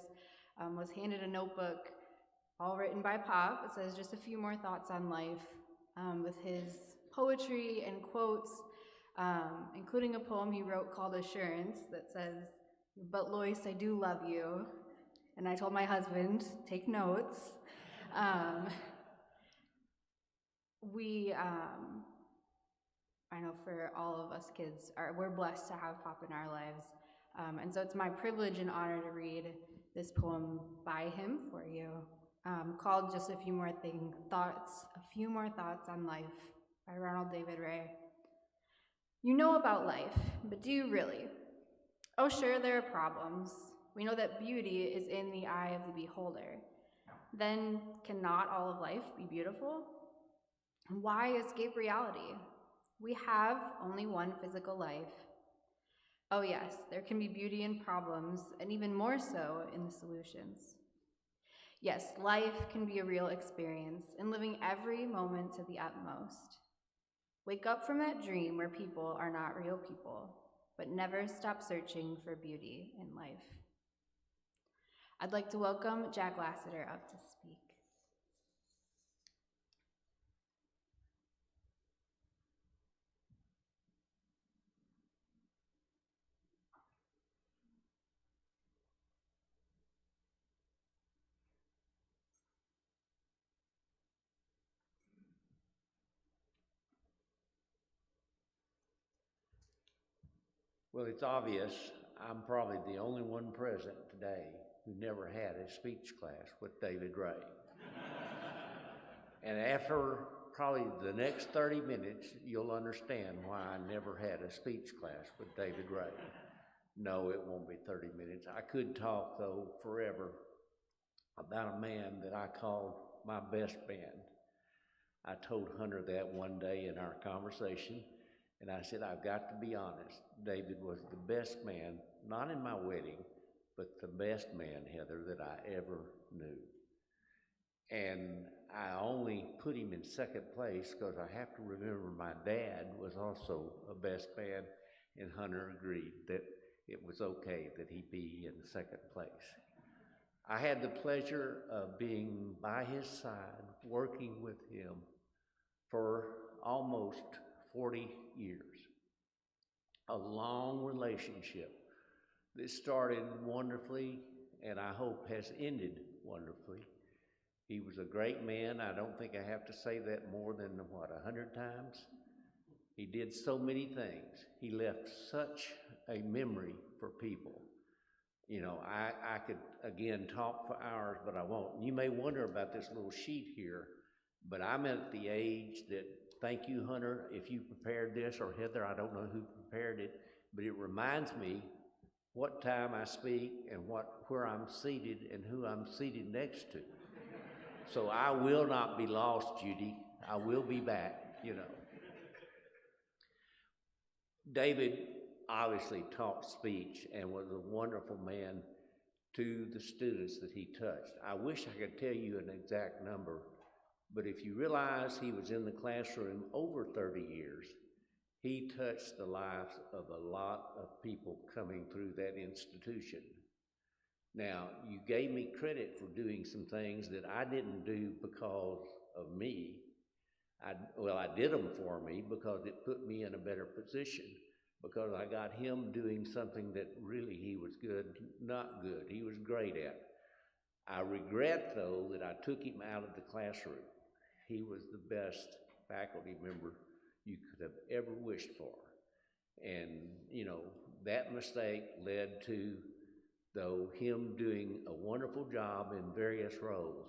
was handed a notebook all written by Pop. It says just a few more thoughts on life, with his poetry and quotes, including a poem he wrote called Assurance that says, "But Lois, I do love you." And I told my husband, take notes. I know for all of us kids, we're blessed to have Pop in our lives. And so it's my privilege and honor to read this poem by him for you, called Just a Few More Thoughts on Life by Ronald David Ray. You know about life, but do you really? Oh, sure, there are problems. We know that beauty is in the eye of the beholder. Then, cannot all of life be beautiful? Why escape reality? We have only one physical life. Oh yes, there can be beauty in problems, and even more so in the solutions. Yes, life can be a real experience, and living every moment to the utmost. Wake up from that dream where people are not real people, but never stop searching for beauty in life. I'd like to welcome Jack Lassiter up to speak. Well, it's obvious I'm probably the only one present today who never had a speech class with David Ray. And after probably the next 30 minutes, you'll understand why I never had a speech class with David Ray. No, it won't be 30 minutes. I could talk, though, forever about a man that I called my best man. I told Hunter that one day in our conversation, and I said, I've got to be honest. David was the best man, not in my wedding, but the best man, Heather, that I ever knew. And I only put him in second place because I have to remember my dad was also a best man, and Hunter agreed that it was okay that he be in second place. I had the pleasure of being by his side, working with him for almost 40 years. A long relationship that started wonderfully and I hope has ended wonderfully. He was a great man. I don't think I have to say that more than, 100 times? He did so many things. He left such a memory for people. You know, I could, again, talk for hours, but I won't. You may wonder about this little sheet here, but I'm at the age that, thank you, Hunter, if you prepared this, or Heather, I don't know who prepared it, but it reminds me what time I speak and where I'm seated and who I'm seated next to. So I will not be lost, Judy. I will be back, you know. David obviously taught speech and was a wonderful man to the students that he touched. I wish I could tell you an exact number, but if you realize he was in the classroom over 30 years, he touched the lives of a lot of people coming through that institution. Now, you gave me credit for doing some things that I didn't do because of me. I did them for me because it put me in a better position, because I got him doing something that really he was not good, he was great at. I regret, though, that I took him out of the classroom. He was the best faculty member you could have ever wished for. And, you know, that mistake led to, though, him doing a wonderful job in various roles.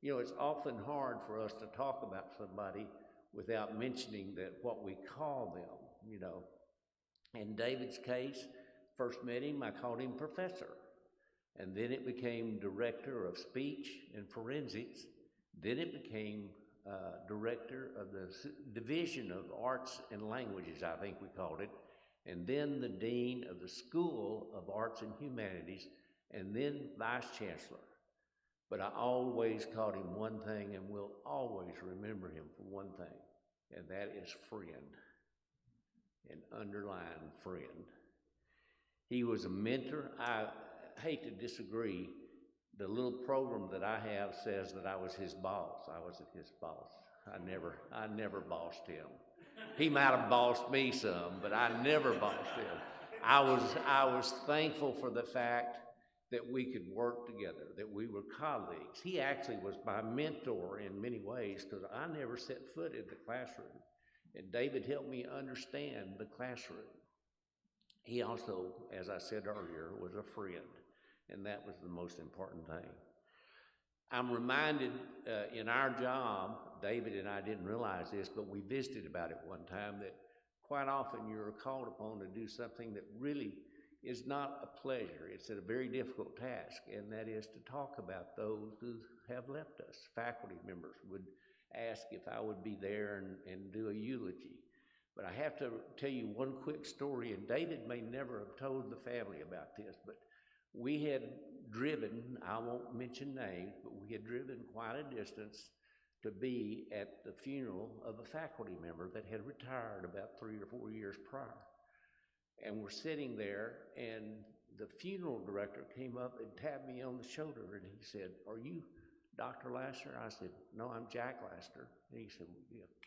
You know, it's often hard for us to talk about somebody without mentioning that what we call them, you know. In David's case, first met him, I called him professor. And then it became director of speech and forensics. Then it became director of the Division of Arts and Languages, I think we called it. And then the dean of the School of Arts and Humanities, and then vice chancellor. But I always called him one thing and will always remember him for one thing, and that is friend, an underlined friend. He was a mentor. I hate to disagree. The little program that I have says that I was his boss. I wasn't his boss. I never bossed him. He might have bossed me some, but I never bossed him. I was thankful for the fact that we could work together, that we were colleagues. He actually was my mentor in many ways because I never set foot in the classroom. And David helped me understand the classroom. He also, as I said earlier, was a friend, and that was the most important thing. I'm reminded in our job, David and I didn't realize this, but we visited about it one time, that quite often you're called upon to do something that really is not a pleasure. It's a very difficult task, and that is to talk about those who have left us. Faculty members would asked if I would be there and do a eulogy. But I have to tell you one quick story, and David may never have told the family about this, but we had driven, I won't mention names, but we had driven quite a distance to be at the funeral of a faculty member that had retired about 3 or 4 years prior. And we're sitting there, and the funeral director came up and tapped me on the shoulder, and he said, "Are you Dr. Laster?" I said, "No, I'm Jack Laster." And he said,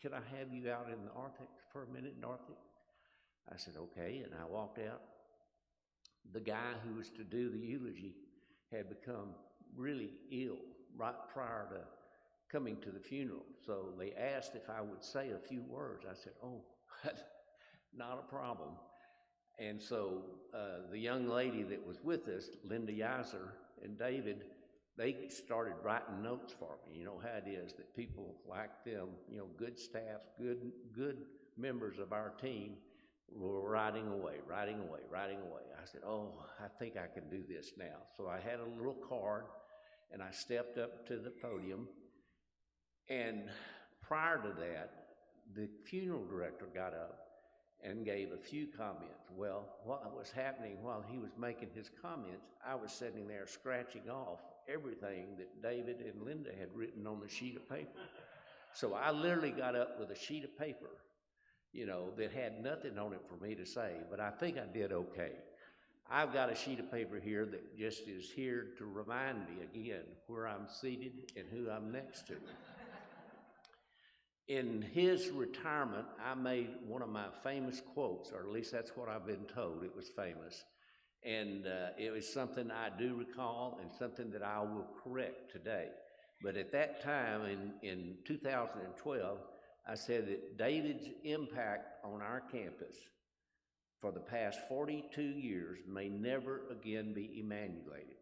"Can I have you out in the narthex for a minute, narthex?" I said, "Okay," and I walked out. The guy who was to do the eulogy had become really ill right prior to coming to the funeral. So they asked if I would say a few words. I said, "Oh, not a problem." And so the young lady that was with us, Linda Yiser and David, they started writing notes for me. You know how it is that people like them, you know, good staff, good members of our team were writing away. I said, "Oh, I think I can do this now." So I had a little card, and I stepped up to the podium. And prior to that, the funeral director got up and gave a few comments. Well, what was happening while he was making his comments, I was sitting there scratching off everything that David and Linda had written on the sheet of paper. So I literally got up with a sheet of paper, you know, that had nothing on it for me to say, but I think I did okay. I've got a sheet of paper here that just is here to remind me again where I'm seated and who I'm next to. In his retirement, I made one of my famous quotes, or at least that's what I've been told. It was famous. And it was something I do recall and something that I will correct today. But at that time, in 2012, I said that David's impact on our campus for the past 42 years may never again be emulated.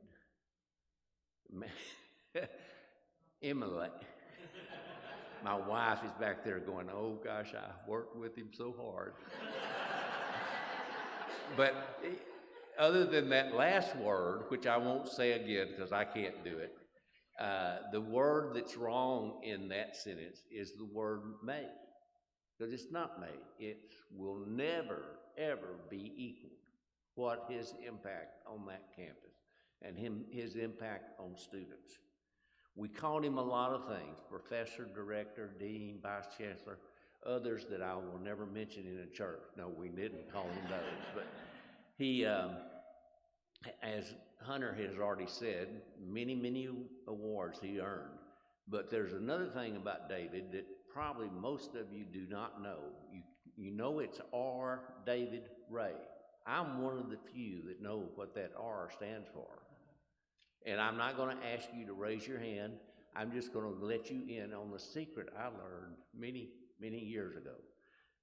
My wife is back there going, "Oh gosh, I worked with him so hard." But other than that last word, which I won't say again because I can't do it, the word that's wrong in that sentence is the word may. Because it's not may. It will never, ever be equaled what his impact on that campus and his impact on students. We called him a lot of things: professor, director, dean, vice chancellor, others that I will never mention in a church. No, we didn't call him those. But he, as Hunter has already said, many, many awards he earned. But there's another thing about David that probably most of you do not know. You know it's R. David Ray. I'm one of the few that know what that R stands for. And I'm not going to ask you to raise your hand. I'm just going to let you in on the secret I learned many, many years ago.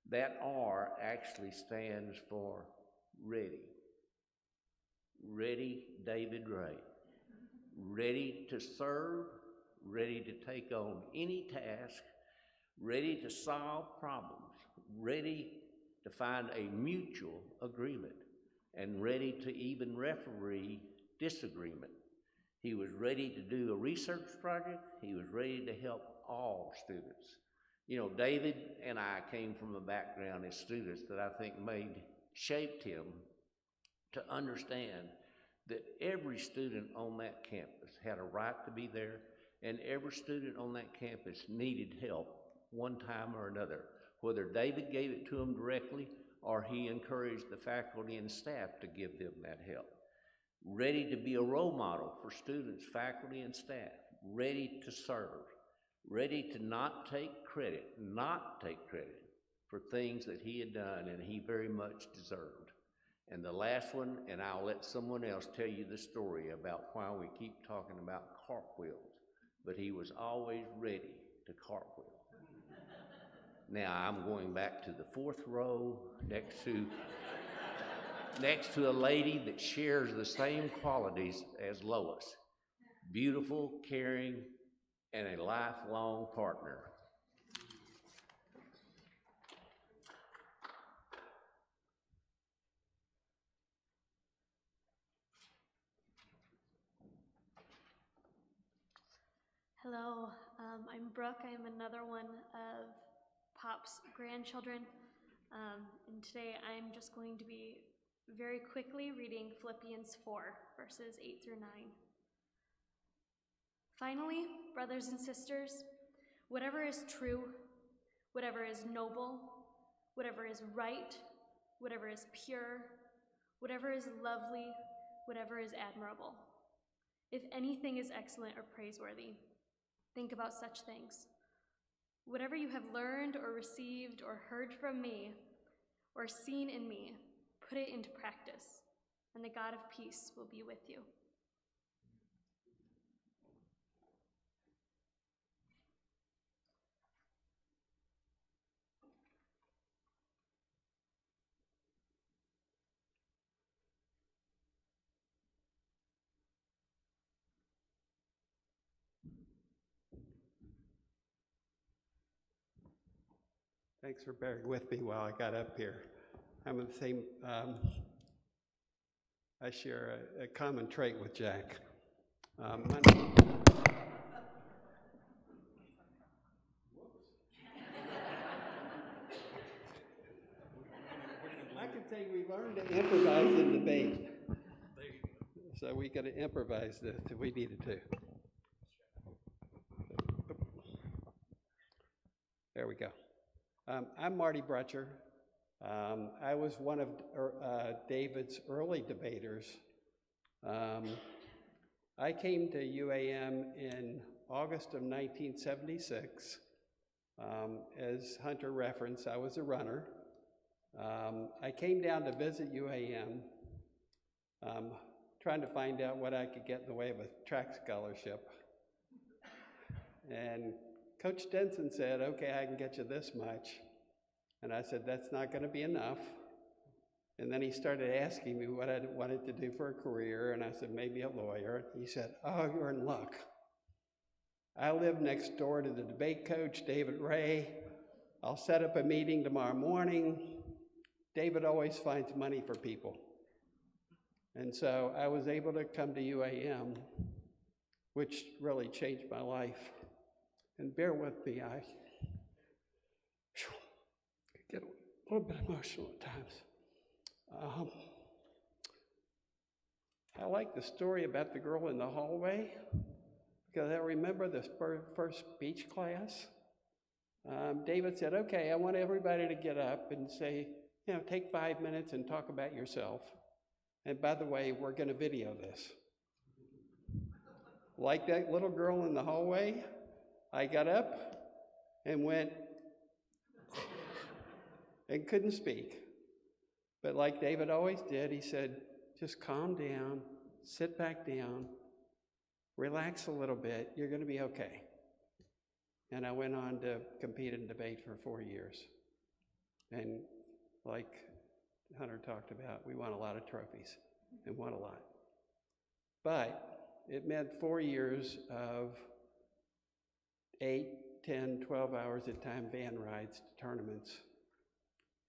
That R actually stands for ready. Ready, David Ray. Ready to serve, ready to take on any task, ready to solve problems, ready to find a mutual agreement, and ready to even referee disagreement. He was ready to do a research project. He was ready to help all students. You know, David and I came from a background as students that I think shaped him to understand that every student on that campus had a right to be there, and every student on that campus needed help one time or another, whether David gave it to them directly or he encouraged the faculty and staff to give them that help. Ready to be a role model for students, faculty, and staff, ready to serve, ready to not take credit for things that he had done and he very much deserved. And the last one, and I'll let someone else tell you the story about why we keep talking about cartwheels, but he was always ready to cartwheel. Now I'm going back to the fourth row next to a lady that shares the same qualities as Lois. Beautiful, caring, and a lifelong partner. Hello. I'm Brooke. I'm another one of Pop's grandchildren. And today I'm just going to be very quickly reading Philippians 4, verses 8 through 9. Finally, brothers and sisters, whatever is true, whatever is noble, whatever is right, whatever is pure, whatever is lovely, whatever is admirable, if anything is excellent or praiseworthy, think about such things. Whatever you have learned or received or heard from me or seen in me, put it into practice, and the God of peace will be with you. Thanks for bearing with me while I got up here. I'm the same, I share a common trait with Jack. I can say we learned to improvise in debate. So we got to improvise this if we needed to. There we go. I'm Marty Brutcher. I was one of David's early debaters. I came to UAM in August of 1976. As Hunter referenced, I was a runner. I came down to visit UAM, trying to find out what I could get in the way of a track scholarship. And Coach Denson said, okay, I can get you this much. And I said, that's not going to be enough. And then he started asking me what I wanted to do for a career, and I said, maybe a lawyer. He said, oh, you're in luck. I live next door to the debate coach, David Ray. I'll set up a meeting tomorrow morning. David always finds money for people. And so I was able to come to UAM, which really changed my life. And bear with me, I get a little bit emotional at times. I like the story about the girl in the hallway because I remember the first speech class. David said, okay, I want everybody to get up and say, take 5 minutes and talk about yourself. And by the way, we're going to video this. Like that little girl in the hallway, I got up and went and couldn't speak. But like David always did, he said, just calm down, sit back down, relax a little bit, you're going to be okay. And I went on to compete in debate for 4 years. And like Hunter talked about, we won a lot of trophies and won a lot. But it meant 4 years of 8, 10, 12 hours at a time van rides to tournaments.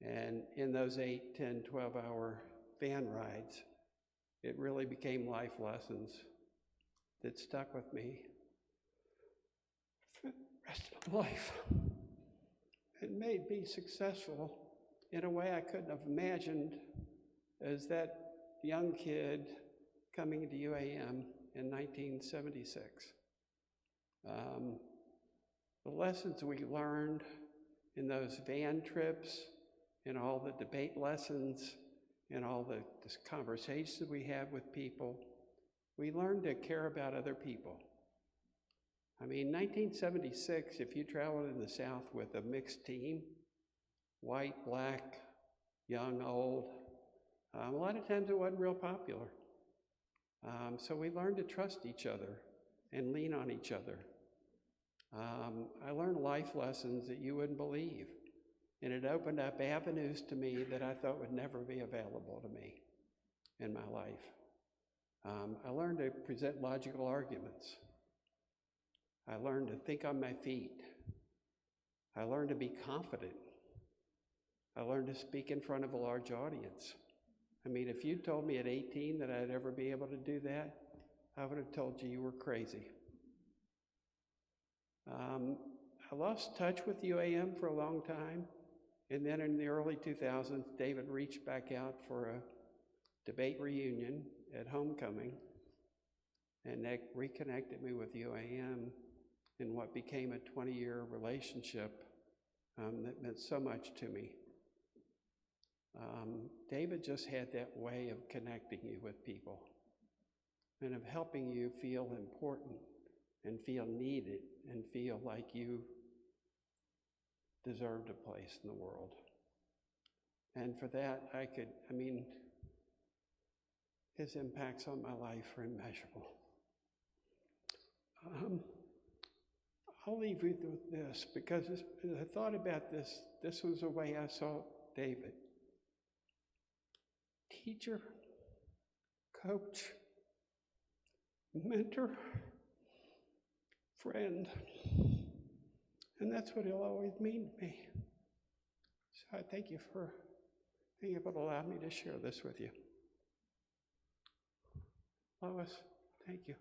And in those 8, 10, 12-hour van rides, it really became life lessons that stuck with me for the rest of my life. It made me successful in a way I couldn't have imagined as that young kid coming into UAM in 1976. The lessons we learned in those van trips, in all the debate lessons, in all the conversations we have with people, we learned to care about other people. I mean, 1976, if you traveled in the South with a mixed team, white, black, young, old, a lot of times it wasn't real popular. So we learned to trust each other and lean on each other. I learned life lessons that you wouldn't believe, and it opened up avenues to me that I thought would never be available to me in my life. I learned to present logical arguments. I learned to think on my feet. I learned to be confident. I learned to speak in front of a large audience. I mean, if you told me at 18 that I'd ever be able to do that, I would have told you you were crazy. I lost touch with UAM for a long time, and then in the early 2000s, David reached back out for a debate reunion at homecoming, and that reconnected me with UAM in what became a 20-year relationship that meant so much to me. David just had that way of connecting you with people and of helping you feel important and feel needed and feel like you deserved a place in the world. And for that, his impacts on my life are immeasurable. I'll leave you with this, because as I thought about this, this was the way I saw David. Teacher, coach, mentor, friend. And that's what he'll always mean to me. So I thank you for being able to allow me to share this with you. Lois, thank you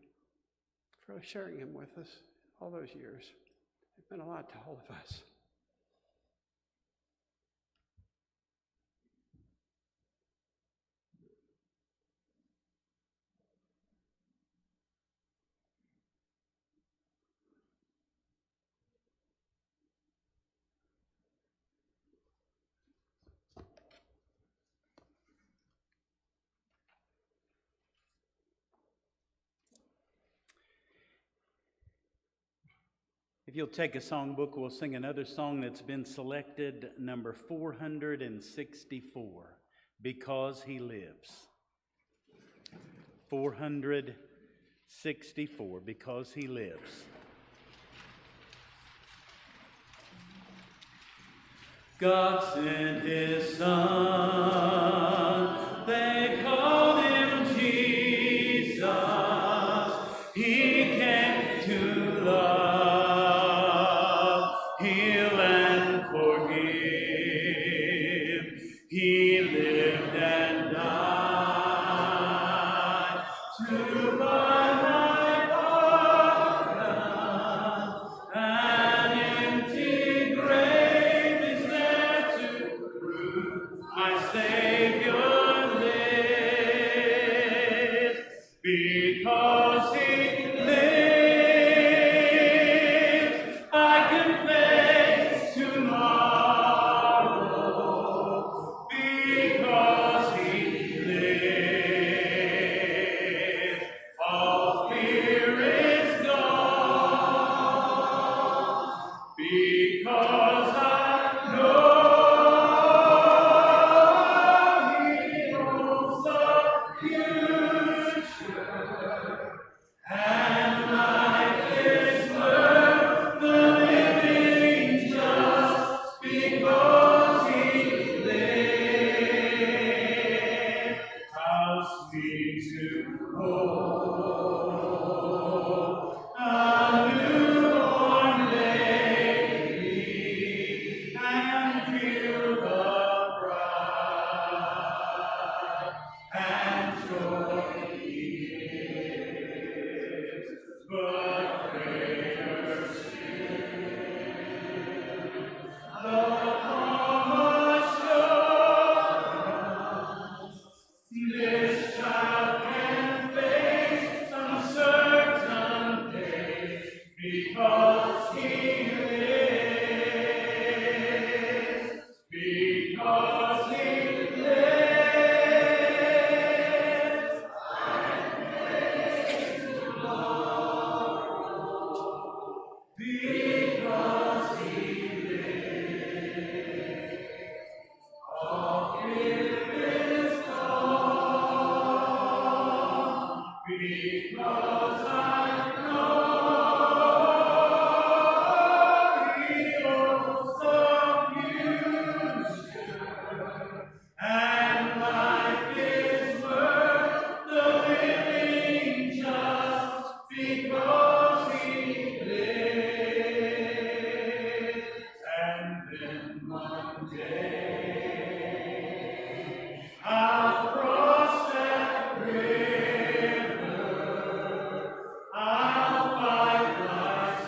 for sharing him with us all those years. It's been a lot to all of us. If you'll take a songbook, we'll sing another song that's been selected, number 464, Because He Lives. 464, Because He Lives. God sent His Son, they called Him Jesus. He came to love, heal and forgive. He lived and died to buy my pardon. An empty grave is there to prove my Savior lives. Because He lives, I can face tomorrow. Because He lives, all fear is gone. Because I know He owns the future, and life is worth the living just because He lives. How sweet to hold a newborn baby and feel the pride and joy He gives. But greater still, the calm assurance this child can face uncertain days because He lives. Because He lives, because He lives, all fear is gone. Because I know He owns the future, and life is worth the living just because He lives. And then one day I'll cross that river, I'll fight life's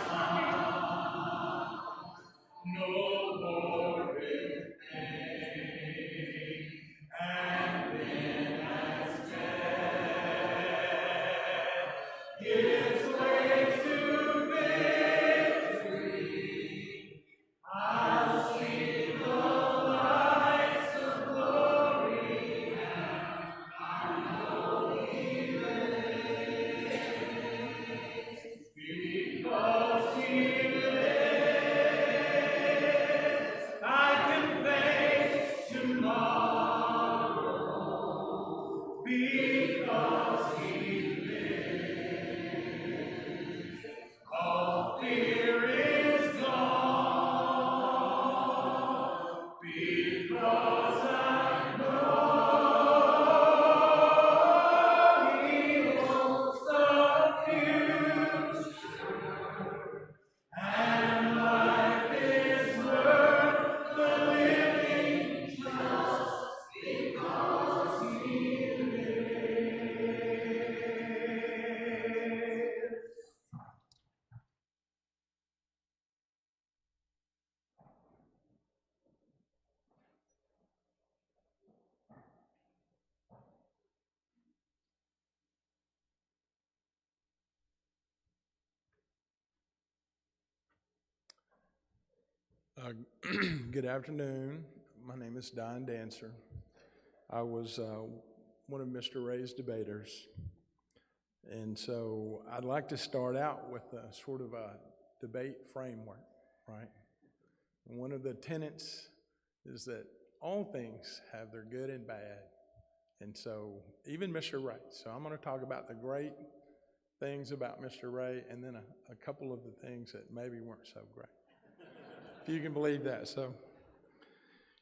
Good afternoon. My name is Don Dancer. I was one of Mr. Ray's debaters. And so I'd like to start out with a sort of a debate framework, right? And one of the tenets is that all things have their good and bad. And so even Mr. Ray. So I'm going to talk about the great things about Mr. Ray and then a couple of the things that maybe weren't so great. If you can believe that.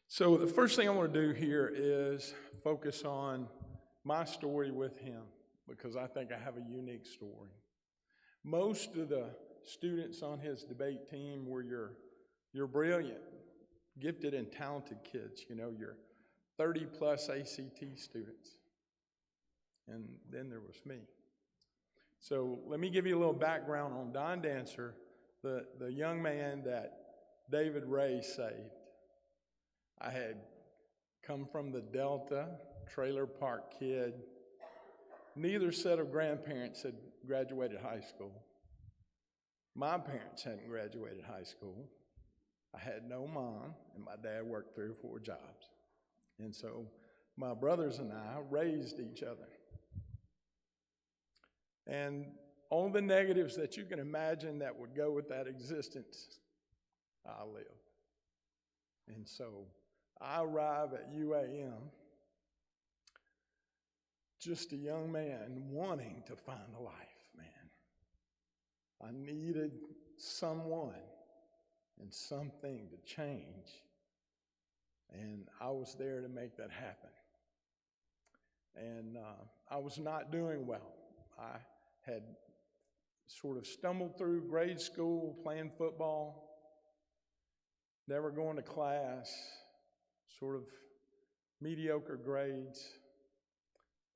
So the first thing I want to do here is focus on my story with him, because I think I have a unique story. Most of the students on his debate team were your brilliant, gifted, and talented kids. You know, your 30-plus ACT students. And then there was me. So let me give you a little background on Don Dancer, the young man that David Ray saved. I had come from the Delta, trailer park kid. Neither set of grandparents had graduated high school. My parents hadn't graduated high school. I had no mom, and my dad worked 3 or 4 jobs. And so my brothers and I raised each other. And all the negatives that you can imagine that would go with that existence, I lived. And so I arrive at UAM, just a young man wanting to find a life, man. I needed someone and something to change, and I was there to make that happen. And I was not doing well. I had sort of stumbled through grade school, playing football, never going to class, sort of mediocre grades.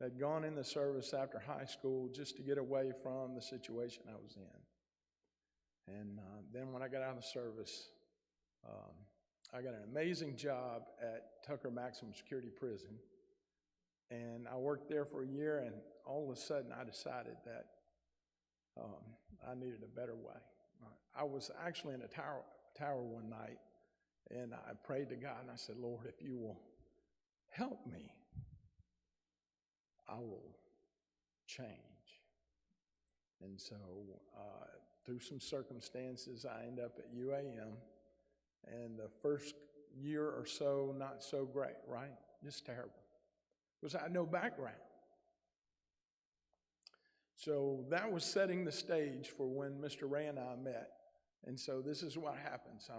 Had gone in the service after high school just to get away from the situation I was in. And then when I got out of the service, I got an amazing job at Tucker Maximum Security Prison. And I worked there for a year, and all of a sudden I decided that I needed a better way. I was actually in a tower one night, and I prayed to God, and I said, Lord, if you will help me, I will change. And so through some circumstances, I ended up at UAM, and the first year or so, not so great, right? Just terrible. Because I had no background. So that was setting the stage for when Mr. Ray and I met. And so this is what happens.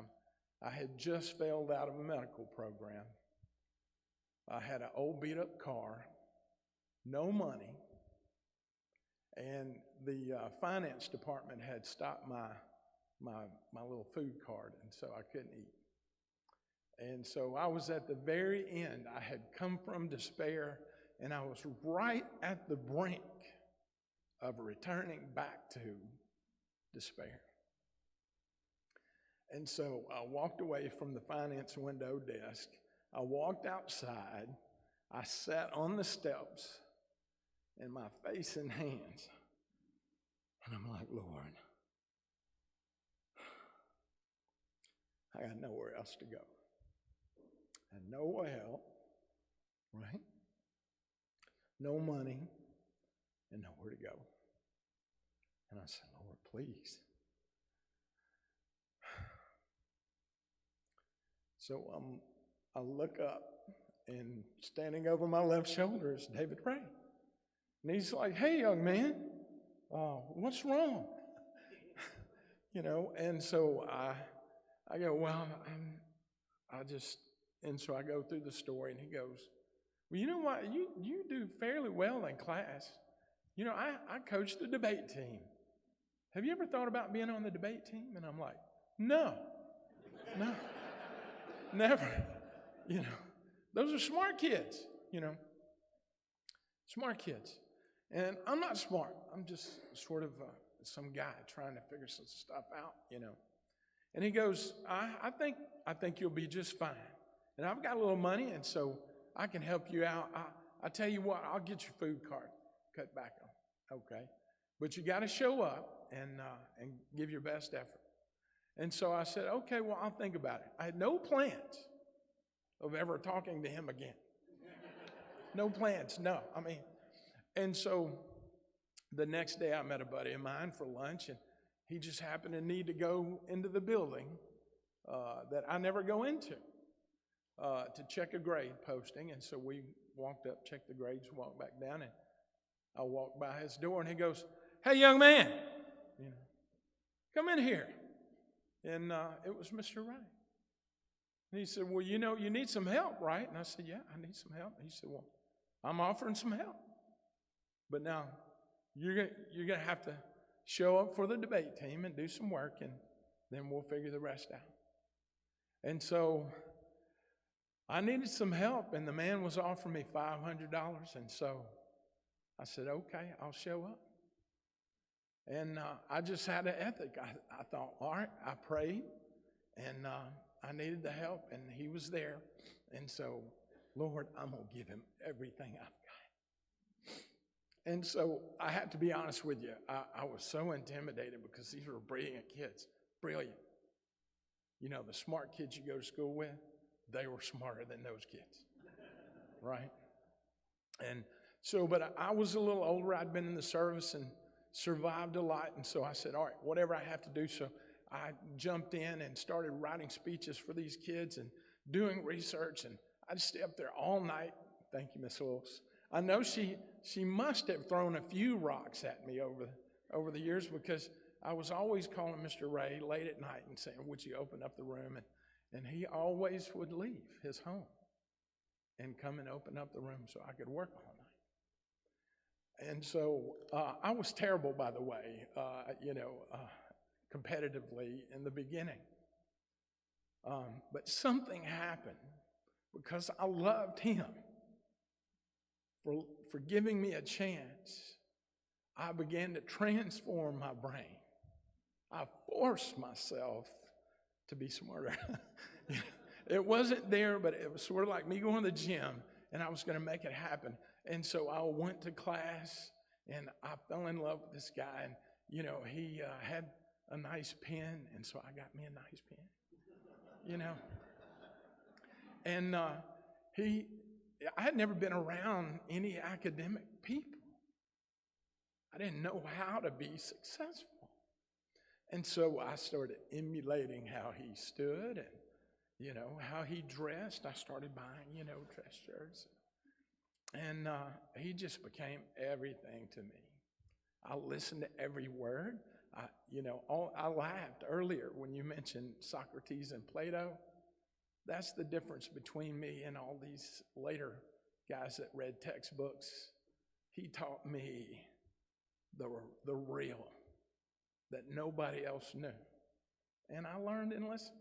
I had just failed out of a medical program. I had an old beat-up car, no money, and the finance department had stopped my little food card, and so I couldn't eat. And so I was at the very end. I had come from despair, and I was right at the brink of returning back to despair. And so I walked away from the finance window desk. I walked outside. I sat on the steps and my face in hands. And I'm like, Lord, I got nowhere else to go. And no help, right? No money and nowhere to go. And I said, Lord, please. So I look up, and standing over my left shoulder is David Ray. And he's like, hey, young man, what's wrong? And so I go, well, and so I go through the story, and he goes, well, you know what? You do fairly well in class. I coach the debate team. Have you ever thought about being on the debate team? And I'm like, no, never. Those are smart kids, smart kids. And I'm not smart. I'm just sort of some guy trying to figure some stuff out, And he goes, I think you'll be just fine. And I've got a little money, and so I can help you out. I tell you what, I'll get your food card cut back on, okay? But you got to show up and give your best effort. And so I said, okay, well, I'll think about it. I had no plans of ever talking to him again. No plans, no. And so the next day I met a buddy of mine for lunch, and he just happened to need to go into the building that I never go into to check a grade posting. And so we walked up, checked the grades, walked back down, and I walked by his door, and he goes, hey, young man, come in here. And it was Mr. Ray. And he said, well, you need some help, right? And I said, yeah, I need some help. And he said, well, I'm offering some help. But now you're going to have to show up for the debate team and do some work, and then we'll figure the rest out. And so I needed some help, and the man was offering me $500. And so I said, okay, I'll show up. And I just had an ethic. I thought, all right, I prayed, and I needed the help, and he was there. And so, Lord, I'm going to give him everything I've got. And so I have to be honest with you. I was so intimidated because these were brilliant kids. Brilliant. The smart kids you go to school with, they were smarter than those kids. Right? And so, but I was a little older. I'd been in the service and survived a lot. And so I said, all right, whatever I have to do. So I jumped in and started writing speeches for these kids and doing research. And I'd stay up there all night. Thank you, Miss Willis. I know she must have thrown a few rocks at me over the years, because I was always calling Mr. Ray late at night and saying, would you open up the room? And he always would leave his home and come and open up the room so I could work all night. And so I was terrible, by the way, competitively in the beginning. But something happened because I loved him for giving me a chance. I began to transform my brain. I forced myself to be smarter. It wasn't there, but it was sort of like me going to the gym, and I was going to make it happen. And so I went to class, and I fell in love with this guy. And, he had a nice pen, and so I got me a nice pen, And I had never been around any academic people. I didn't know how to be successful. And so I started emulating how he stood and, how he dressed. I started buying, dress shirts. And he just became everything to me. I listened to every word. I laughed earlier when you mentioned Socrates and Plato. That's the difference between me and all these later guys that read textbooks. He taught me the real that nobody else knew. And I learned and listened.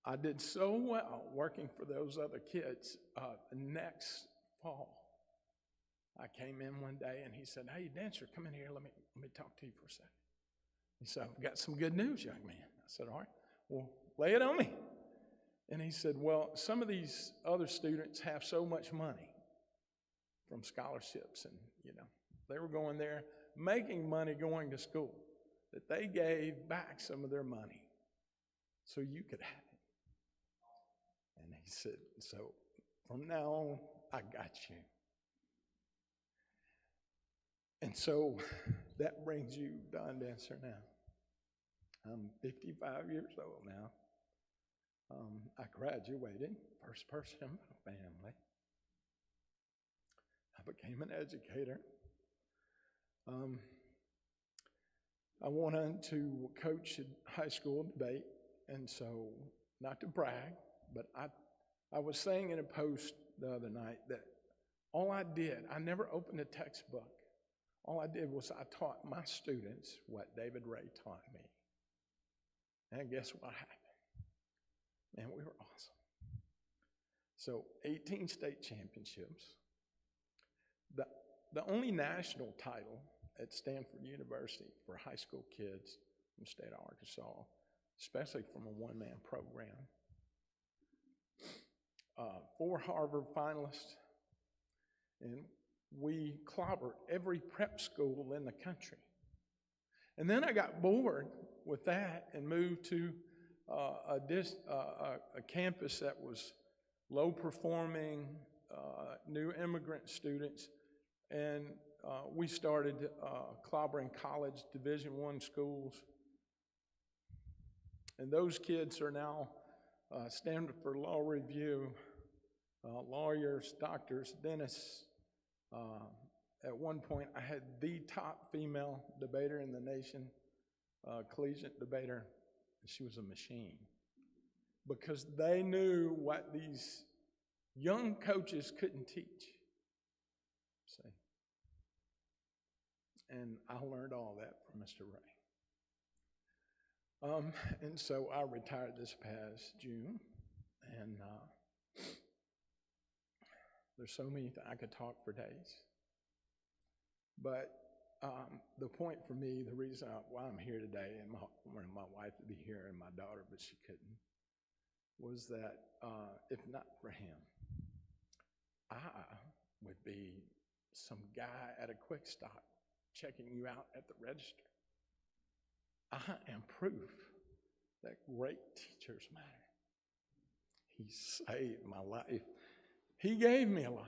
I did so well working for those other kids. Next fall, I came in one day and he said, hey, Dancer, come in here. Let me talk to you for a second. He said, I've got some good news, young man. I said, all right, well, lay it on me. And he said, well, some of these other students have so much money from scholarships, and, they were going there making money going to school, that they gave back some of their money so you could have it. And he said, so from now on, I got you. And so that brings you Don Dancer now. I'm 55 years old now. I graduated, first person in my family. I became an educator. I went on to coach a high school debate, and so, not to brag, but I was saying in a post the other night that all I did, I never opened a textbook. All I did was I taught my students what David Ray taught me. And guess what happened? Man, we were awesome. So 18 state championships. The only national title at Stanford University for high school kids from the state of Arkansas, especially from a one-man program. 4 Harvard finalists, and we clobbered every prep school in the country. And then I got bored with that and moved to a campus that was low performing, new immigrant students, and we started clobbering college Division I schools. And those kids are now Stanford for Law Review, lawyers, doctors, dentists. At one point, I had the top female debater in the nation, collegiate debater. She was a machine, because they knew what these young coaches couldn't teach. See? And I learned all that from Mr. Ray. And so I retired this past June, and there's so many things I could talk for days. But the point for me, the reason why I'm here today, and my wife would be here and my daughter, but she couldn't, was that if not for him, I would be some guy at a quick stop checking you out at the register. I am proof that great teachers matter. He saved my life. He gave me a life.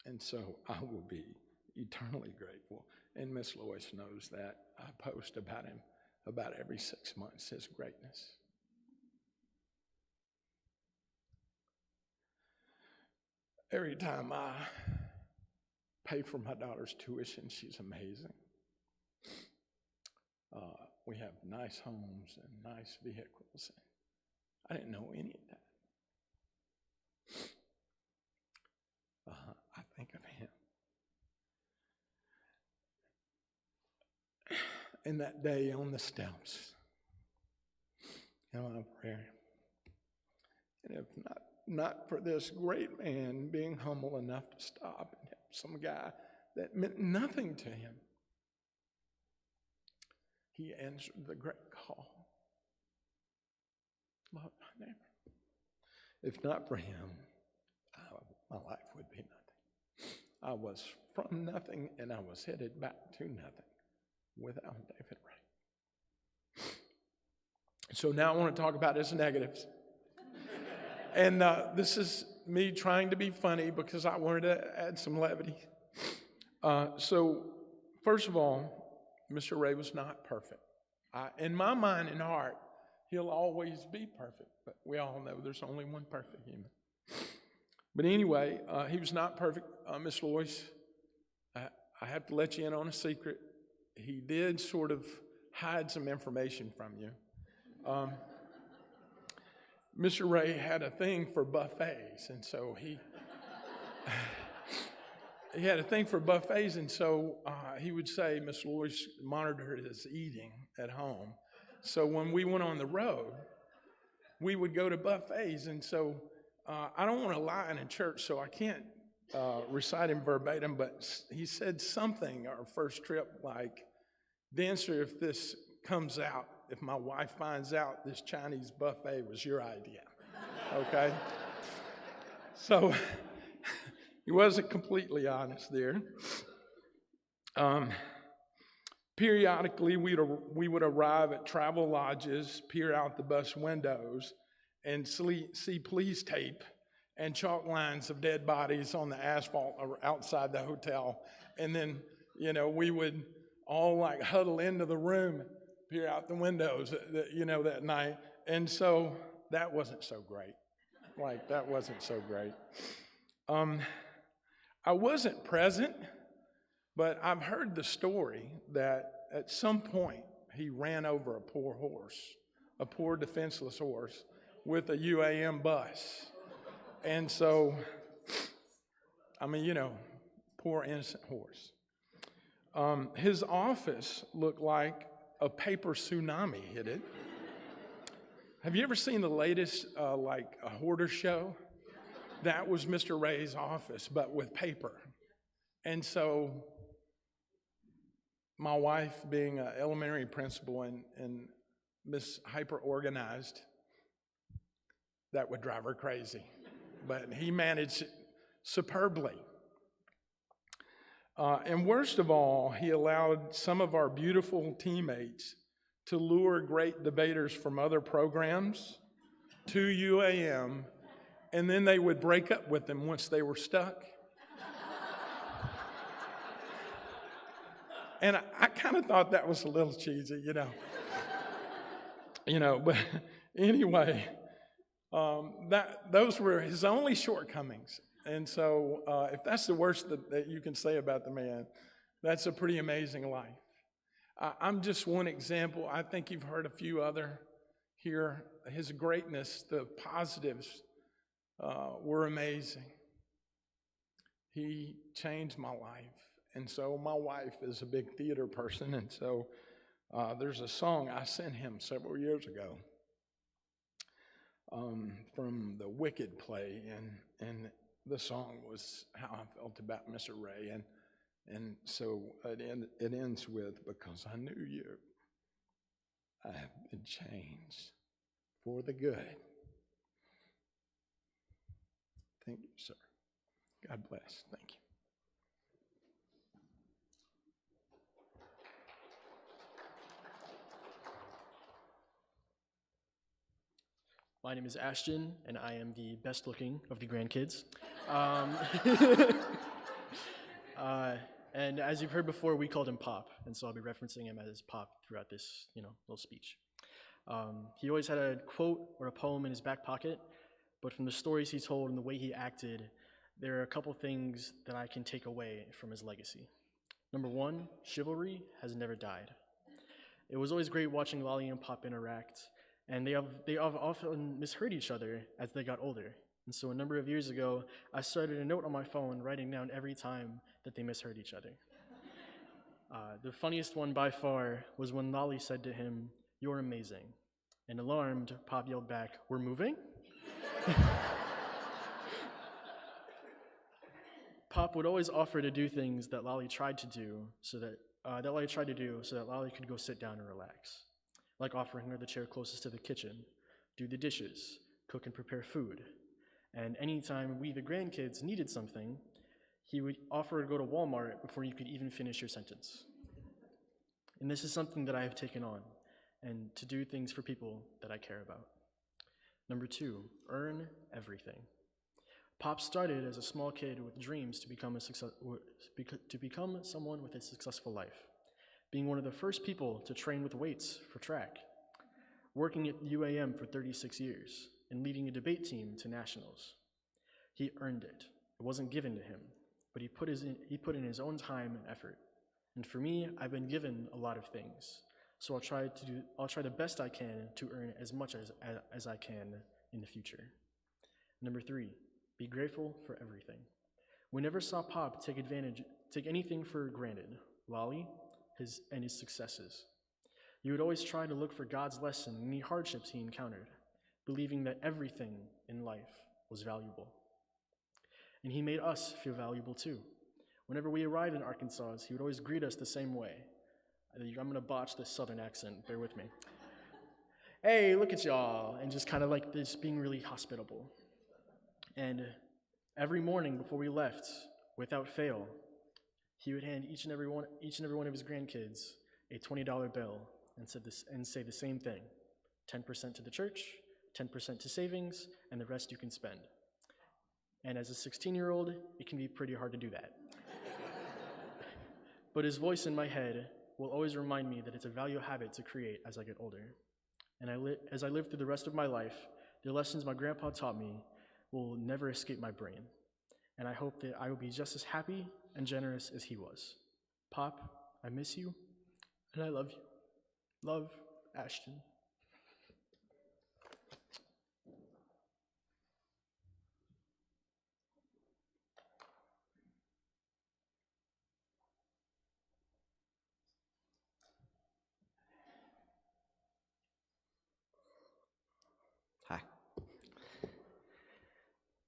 And so I will be eternally grateful. And Miss Lois knows that. I post about him about every 6 months, his greatness. Every time I pay for my daughter's tuition, she's amazing. We have nice homes and nice vehicles. I didn't know any of that. I think of him. And that day on the steps, in my prayer, and if not for this great man being humble enough to stop and help some guy that meant nothing to him, he answered the great call. Love my neighbor. If not for him, my life would be nothing. I was from nothing, and I was headed back to nothing without David Ray. So now I want to talk about his negatives. And this is me trying to be funny because I wanted to add some levity. So first of all, Mr. Ray was not perfect. In my mind and heart, he'll always be perfect, but we all know there's only one perfect human. But anyway, he was not perfect. Miss Lois, I have to let you in on a secret. He did sort of hide some information from you. Mr. Ray had a thing for buffets, and so he had a thing for buffets, and so he would say Miss Lois monitored his eating at home. So when we went on the road, we would go to buffets, and so I don't want to lie in a church, so I can't recite him verbatim, but he said something our first trip like, Dancer, if this comes out if my wife finds out this Chinese buffet was your idea, okay? So he wasn't completely honest there. Periodically, we would arrive at travel lodges, peer out the bus windows, and see police tape and chalk lines of dead bodies on the asphalt outside the hotel. And then, we would all like huddle into the room, peer out the windows, that night. And so that wasn't so great. That wasn't so great. I wasn't present, but I've heard the story that at some point he ran over a poor defenseless horse with a UAM bus. And so, poor innocent horse. His office looked like a paper tsunami hit it. Have you ever seen the latest, a hoarder show? That was Mr. Ray's office, but with paper. And so, my wife, being an elementary principal and Miss hyper-organized, that would drive her crazy. But he managed it superbly. And worst of all, he allowed some of our beautiful teammates to lure great debaters from other programs to UAM, and then they would break up with them once they were stuck. And I kind of thought that was a little cheesy, but anyway, those were his only shortcomings. And so if that's the worst that you can say about the man, that's a pretty amazing life. I'm just one example. I think you've heard a few other here. His greatness, the positives were amazing. He changed my life. And so my wife is a big theater person, and so there's a song I sent him several years ago from the Wicked play, and the song was how I felt about Mr. Ray, and so it ends with, because I knew you, I have been changed for the good. Thank you, sir. God bless. Thank you. My name is Ashton, and I am the best looking of the grandkids. And as you've heard before, we called him Pop, and so I'll be referencing him as Pop throughout this, little speech. He always had a quote or a poem in his back pocket, but from the stories he told and the way he acted, there are a couple things that I can take away from his legacy. Number one, chivalry has never died. It was always great watching Lolly and Pop interact, and they have often misheard each other as they got older. And so a number of years ago, I started a note on my phone writing down every time that they misheard each other. The funniest one by far was when Lolly said to him, "You're amazing." And alarmed, Pop yelled back, "We're moving?" Pop would always offer to do things that Lolly tried to do so that Lolly could go sit down and relax, like offering her the chair closest to the kitchen, do the dishes, cook and prepare food. And anytime we, the grandkids, needed something, he would offer to go to Walmart before you could even finish your sentence. And this is something that I have taken on, and to do things for people that I care about. Number two, earn everything. Pop started as a small kid with dreams to become someone with a successful life, being one of the first people to train with weights for track, working at UAM for 36 years, and leading a debate team to nationals. He earned it. It wasn't given to him, but he put in his own time and effort. And for me, I've been given a lot of things, so I'll try the best I can to earn as much as I can in the future. Number three, be grateful for everything. We never saw Pop take anything for granted, Lolly, his successes. He would always try to look for God's lesson in any hardships he encountered, believing that everything in life was valuable. And he made us feel valuable too. Whenever we arrived in Arkansas, he would always greet us the same way. I'm going to botch this southern accent, bear with me. Hey, look at y'all, and just kind of like this being really hospitable. And every morning before we left, without fail, he would hand each and every one of his grandkids a $20 bill and say the same thing: 10% to the church, 10% to savings, and the rest you can spend. And as a 16-year-old, it can be pretty hard to do that. But his voice in my head will always remind me that it's a value habit to create as I get older. And as I live through the rest of my life, the lessons my grandpa taught me will never escape my brain. And I hope that I will be just as happy and generous as he was. Pop, I miss you, and I love you. Love, Ashton. Hi.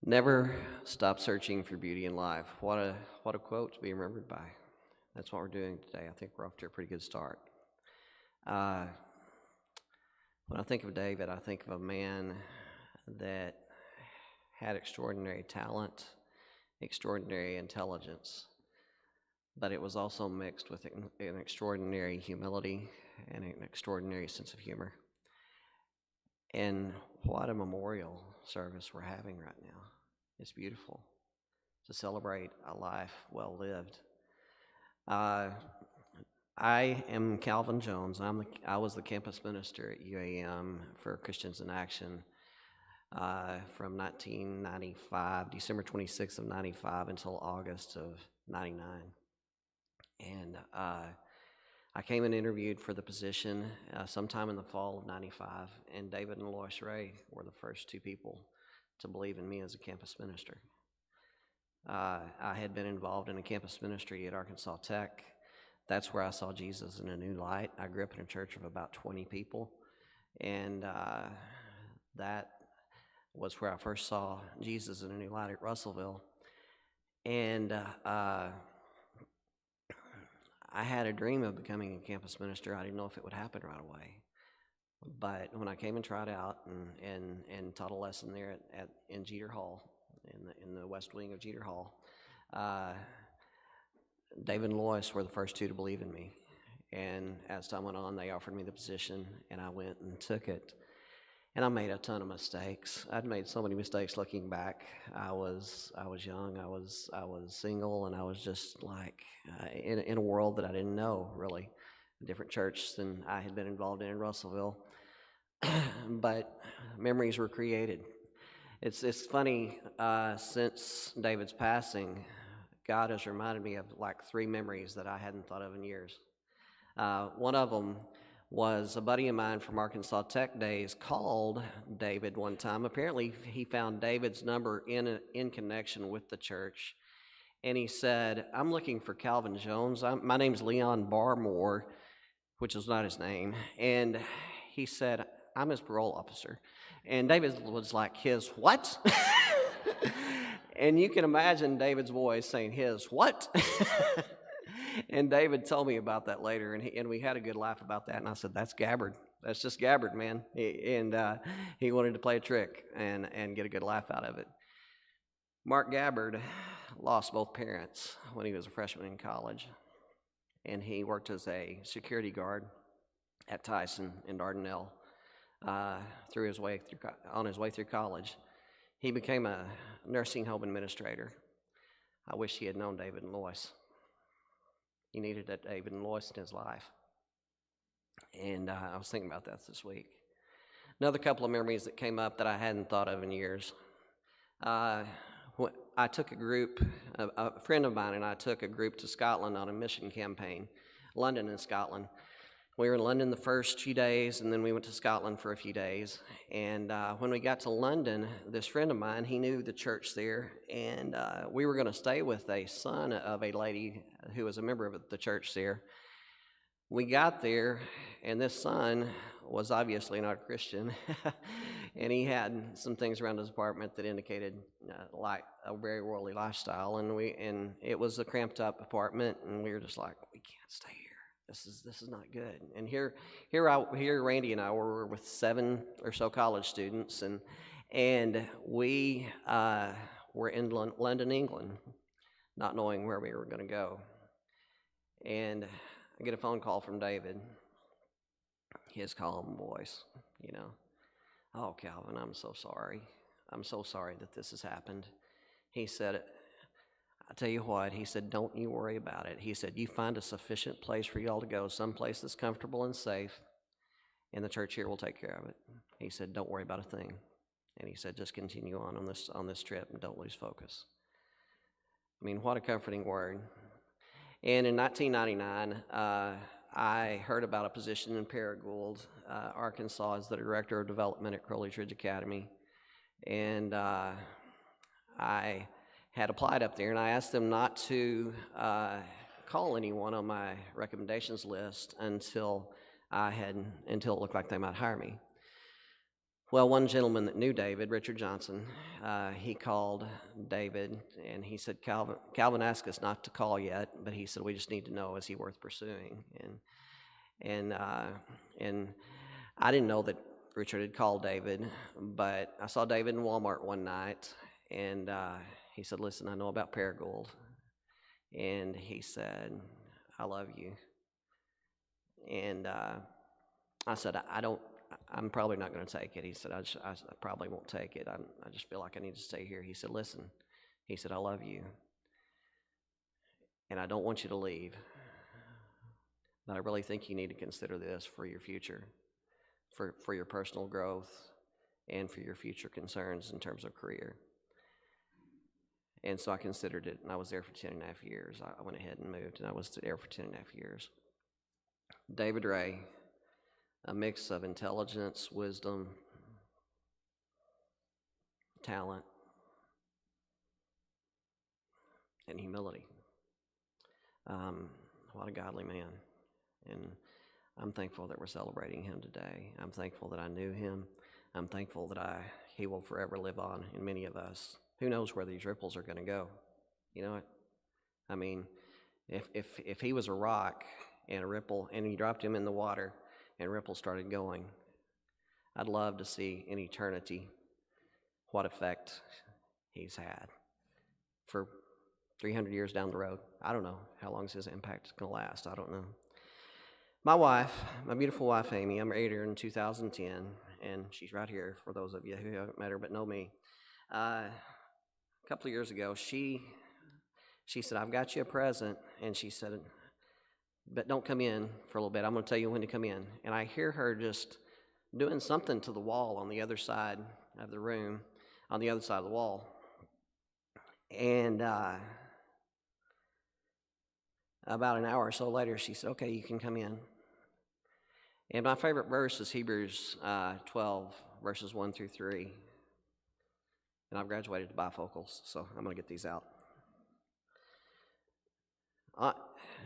Never stop searching for beauty in life. What a quote to be remembered by. That's what we're doing today. I think we're off to a pretty good start. When I think of David, I think of a man that had extraordinary talent, extraordinary intelligence, but it was also mixed with an extraordinary humility and an extraordinary sense of humor. And what a memorial service we're having right now. It's beautiful to celebrate a life well lived. I am Calvin Jones. I was the campus minister at UAM for Christians in Action from 1995, December 26th of 95 until August of 99. And I came and interviewed for the position sometime in the fall of 95, and David and Lois Ray were the first two people to believe in me as a campus minister. I had been involved in a campus ministry at Arkansas Tech. That's where I saw Jesus in a new light. I grew up in a church of about 20 people, and that was where I first saw Jesus in a new light at Russellville. And I had a dream of becoming a campus minister. I didn't know if it would happen right away. But when I came and tried out and taught a lesson there in Jeter Hall, in the west wing of Jeter Hall, David and Lois were the first two to believe in me. And as time went on, they offered me the position, and I went and took it. And I made a ton of mistakes. I'd made so many mistakes looking back. I was young, I was single, and I was just like in a world that I didn't know, really. A different church than I had been involved in Russellville. But memories were created. It's funny, since David's passing, God has reminded me of like 3 memories that I hadn't thought of in years. One of them was a buddy of mine from Arkansas Tech days called David one time. Apparently, he found David's number in connection with the church, and he said, "I'm looking for Calvin Jones. My name's Leon Barmore," which is not his name, and he said, "I'm his parole officer." And David was like, "His what?" And you can imagine David's voice saying, "His what?" And David told me about that later, and we had a good laugh about that. And I said, "That's Gabbard. That's just Gabbard, man." He wanted to play a trick and get a good laugh out of it. Mark Gabbard lost both parents when he was a freshman in college, and he worked as a security guard at Tyson in Dardanelle on his way through college. He became a nursing home administrator. I wish he had known David and Lois. He needed that David and Lois in his life. And I was thinking about that this week. Another couple of memories that came up that I hadn't thought of in years. I took a friend of mine and I took a group to Scotland on a mission campaign, London and Scotland. We were in London the first few days, and then we went to Scotland for a few days. And when we got to London, this friend of mine, he knew the church there, and we were going to stay with a son of a lady who was a member of the church there. We got there, and this son was obviously not a Christian, and he had some things around his apartment that indicated like a very worldly lifestyle. And it was a cramped up apartment, and we were just like, we can't stay here. this is not good. And here Randy and I were with 7 or so college students, and we were in London, England, not knowing where we were going to go. And I get a phone call from David, his calm voice, "Oh, Calvin, I'm so sorry. I'm so sorry that this has happened." He said, "I tell you what," he said, "don't you worry about it." He said, "You find a sufficient place for y'all to go, someplace that's comfortable and safe, and the church here will take care of it." He said, "Don't worry about a thing." And he said, "Just continue on this trip and don't lose focus." I mean, what a comforting word. And in 1999, I heard about a position in Paragould, Arkansas, as the Director of Development at Crowley's Ridge Academy. And I had applied up there, and I asked them not to call anyone on my recommendations list until it looked like they might hire me. Well, one gentleman that knew David, Richard Johnson, he called David, and he said, Calvin asked us not to call yet, but he said, we just need to know, is he worth pursuing? And I didn't know that Richard had called David, but I saw David in Walmart one night, and he said, "Listen, I know about Paragould." And he said, "I love you." And I said, I'm probably not going to take it. He said, I probably won't take it. I just feel like I need to stay here. He said, "Listen," he said, "I love you, and I don't want you to leave, but I really think you need to consider this for your future, for your personal growth, and for your future concerns in terms of career." And so I considered it, and I was there for 10 and a half years. I went ahead and moved, and I was there for 10 and a half years. David Ray, a mix of intelligence, wisdom, talent, and humility. What a godly man. And I'm thankful that we're celebrating him today. I'm thankful that I knew him. I'm thankful that he will forever live on in many of us. Who knows where these ripples are going to go? You know what? I mean, if he was a rock and a ripple, and you dropped him in the water and ripples started going, I'd love to see in eternity what effect he's had for 300 years down the road. I don't know how long his impact is going to last. I don't know. My wife, my beautiful wife, Amy, I married her in 2010, and she's right here for those of you who haven't met her but know me. A couple of years ago, she said, "I've got you a present," and she said, "But don't come in for a little bit. I'm going to tell you when to come in." And I hear her just doing something to the wall on the other side of the room, on the other side of the wall. And about an hour or so later, she said, "Okay, you can come in." And my favorite verse is Hebrews 12, verses 1 through 3. And I've graduated to bifocals, so I'm going to get these out.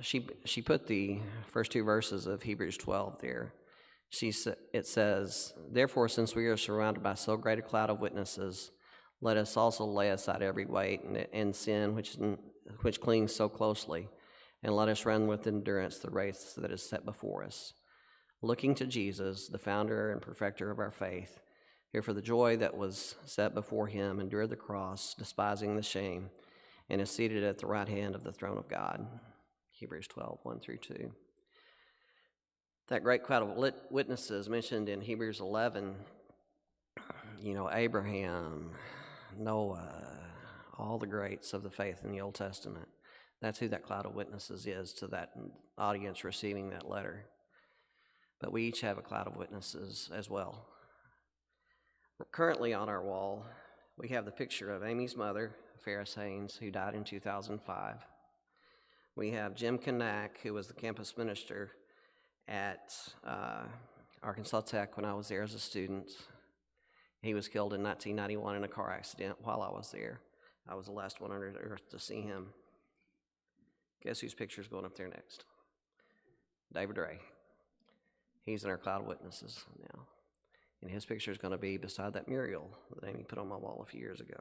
She put the first 2 verses of Hebrews 12 there. It says, "Therefore, since we are surrounded by so great a cloud of witnesses, let us also lay aside every weight and sin which clings so closely, and let us run with endurance the race that is set before us, looking to Jesus, the founder and perfecter of our faith, who for the joy that was set before him endured the cross, despising the shame, and is seated at the right hand of the throne of God." Hebrews 12, 1 through 2. That great cloud of witnesses mentioned in Hebrews 11, Abraham, Noah, all the greats of the faith in the Old Testament. That's who that cloud of witnesses is to that audience receiving that letter. But we each have a cloud of witnesses as well. Currently on our wall, we have the picture of Amy's mother, Ferris Haynes, who died in 2005. We have Jim Kanak, who was the campus minister at Arkansas Tech when I was there as a student. He was killed in 1991 in a car accident while I was there. I was the last one on earth to see him. Guess whose picture is going up there next? David Ray. He's in our cloud of witnesses now. And his picture is going to be beside that mural that Amy put on my wall a few years ago.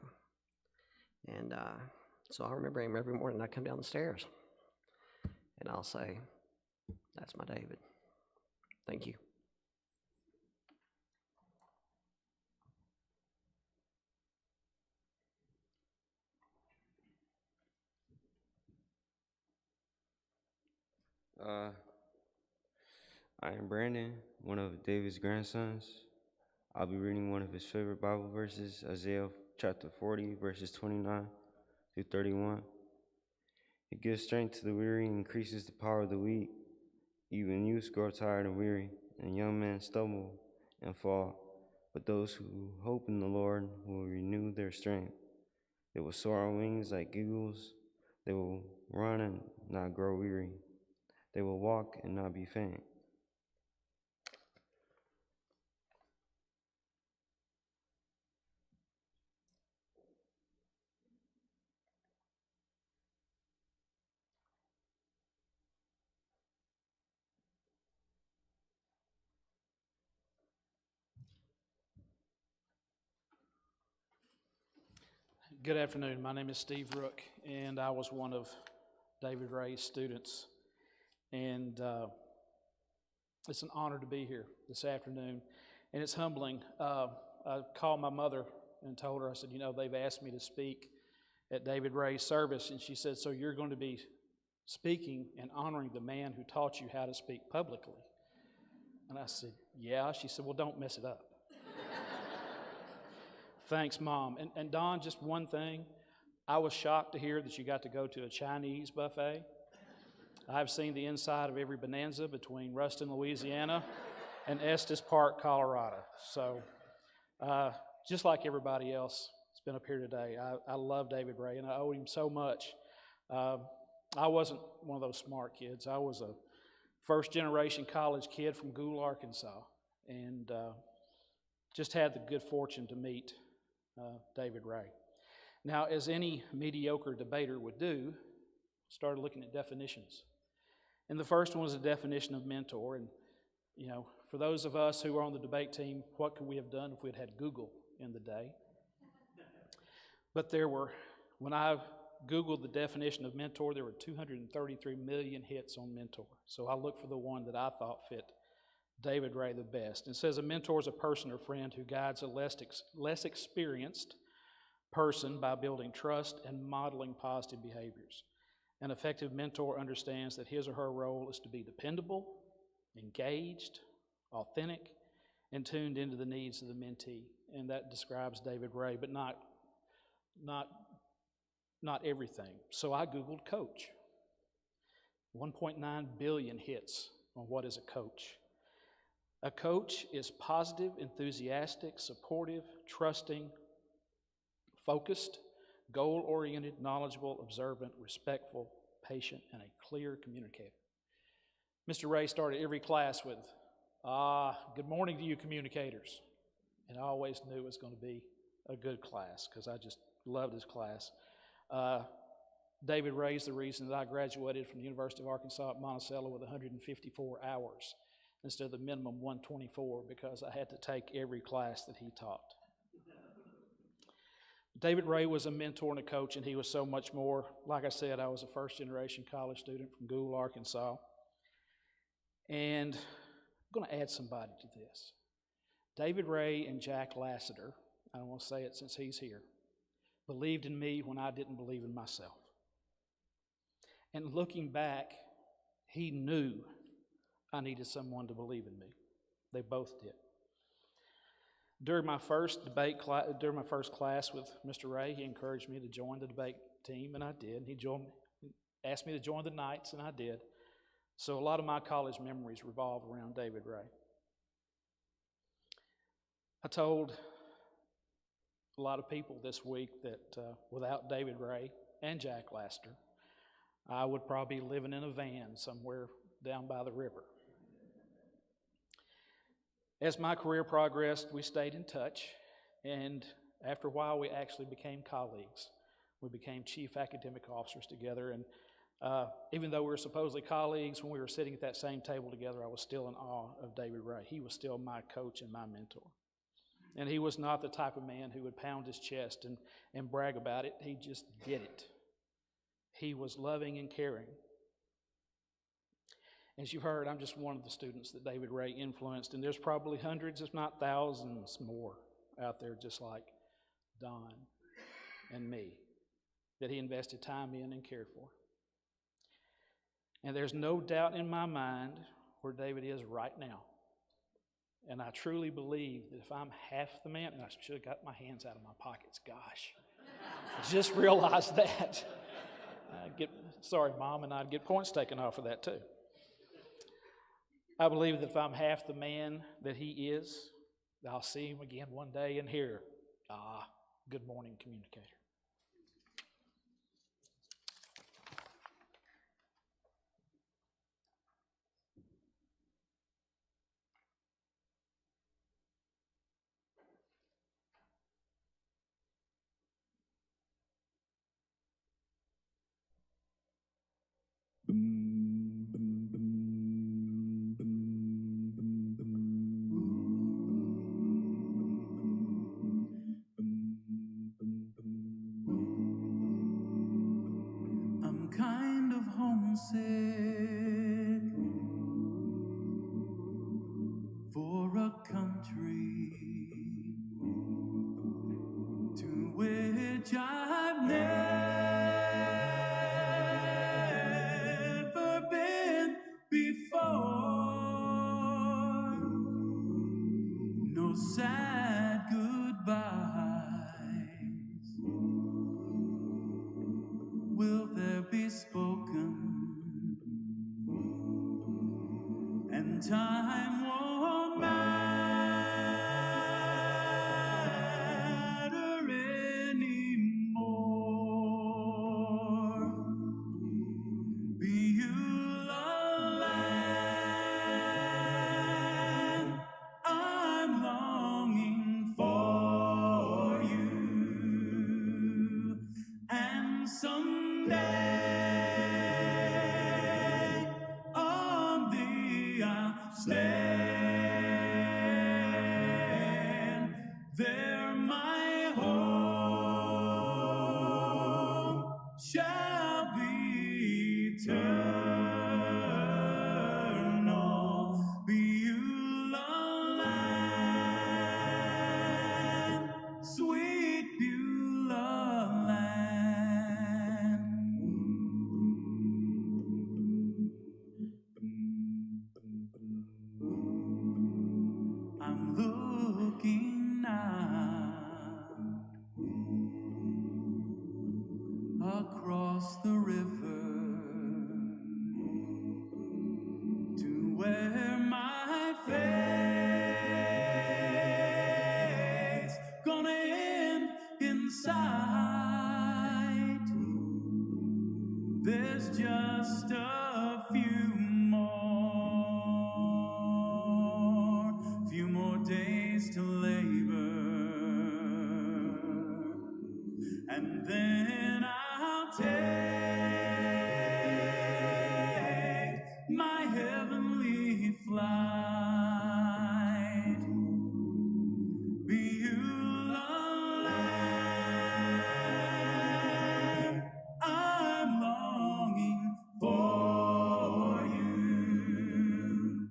And so I remember him every morning. I come down the stairs, and I'll say, That's my David. Thank you. I am Brandon, one of David's grandsons. I'll be reading one of his favorite Bible verses, Isaiah chapter 40, verses 29 through 31. He gives strength to the weary and increases the power of the weak. Even youths grow tired and weary, and young men stumble and fall. But those who hope in the Lord will renew their strength. They will soar on wings like eagles. They will run and not grow weary. They will walk and not be faint. Good afternoon. My name is Steve Rook, and I was one of David Ray's students. And it's an honor to be here this afternoon, and it's humbling. I called my mother and told her, I said, they've asked me to speak at David Ray's service, and she said, so you're going to be speaking and honoring the man who taught you how to speak publicly? And I said, yeah. She said, well, don't mess it up. Thanks, Mom. And Don, just one thing. I was shocked to hear that you got to go to a Chinese buffet. I've seen the inside of every Bonanza between Ruston, Louisiana, and Estes Park, Colorado. So just like everybody else that's been up here today, I love David Ray, and I owe him so much. I wasn't one of those smart kids. I was a first-generation college kid from Gould, Arkansas, and just had the good fortune to meet David Ray. Now, as any mediocre debater would do, started looking at definitions. And the first one was a definition of mentor. And, for those of us who were on the debate team, what could we have done if we had had Google in the day? But when I Googled the definition of mentor, there were 233 million hits on mentor. So I looked for the one that I thought fit David Ray the best. It says a mentor is a person or friend who guides a less experienced person by building trust and modeling positive behaviors. An effective mentor understands that his or her role is to be dependable, engaged, authentic, and tuned into the needs of the mentee. And that describes David Ray, but not everything. So I Googled coach. 1.9 billion hits on what is a coach. A coach is positive, enthusiastic, supportive, trusting, focused, goal-oriented, knowledgeable, observant, respectful, patient, and a clear communicator. Mr. Ray started every class with, good morning to you communicators. And I always knew it was going to be a good class because I just loved his class. David Ray is the reason that I graduated from the University of Arkansas at Monticello with 154 hours instead of the minimum 124 because I had to take every class that he taught. David Ray was a mentor and a coach, and he was so much more. Like I said, I was a first-generation college student from Gould, Arkansas. And I'm going to add somebody to this. David Ray and Jack Lassiter, I don't want to say it since he's here, believed in me when I didn't believe in myself. And looking back, he knew I needed someone to believe in me. They both did. During my first class with Mr. Ray, he encouraged me to join the debate team, and I did. He asked me to join the Knights, and I did. So a lot of my college memories revolve around David Ray. I told a lot of people this week that without David Ray and Jack Lassiter, I would probably be living in a van somewhere down by the river. As my career progressed, we stayed in touch, and after a while, we actually became colleagues. We became chief academic officers together, and even though we were supposedly colleagues, when we were sitting at that same table together, I was still in awe of David Ray. He was still my coach and my mentor. And he was not the type of man who would pound his chest and brag about it. He just did it. He was loving and caring. As you've heard, I'm just one of the students that David Ray influenced, and there's probably hundreds, if not thousands more out there just like Don and me that he invested time in and cared for. And there's no doubt in my mind where David is right now. And I truly believe that if I'm half the man, and I should have got my hands out of my pockets, gosh. I just realized that. Sorry, Mom, and I'd get points taken off of that too. I believe that if I'm half the man that he is, I'll see him again one day and hear, good morning, communicator. I'm kind of homesick for a country to which I've never been before. No sad goodbyes will there be spoken, and time won't matter anymore. Beulah land, I'm longing for you, and someday on thee I'll stand. There my home shall be eternal. Beulah land, sweet Beulah land. I'm looking now across the river to where my fate's gonna end in sight. There's just a few more days to labor, and then I'll take my heavenly flight. Beulah land, I'm longing for you,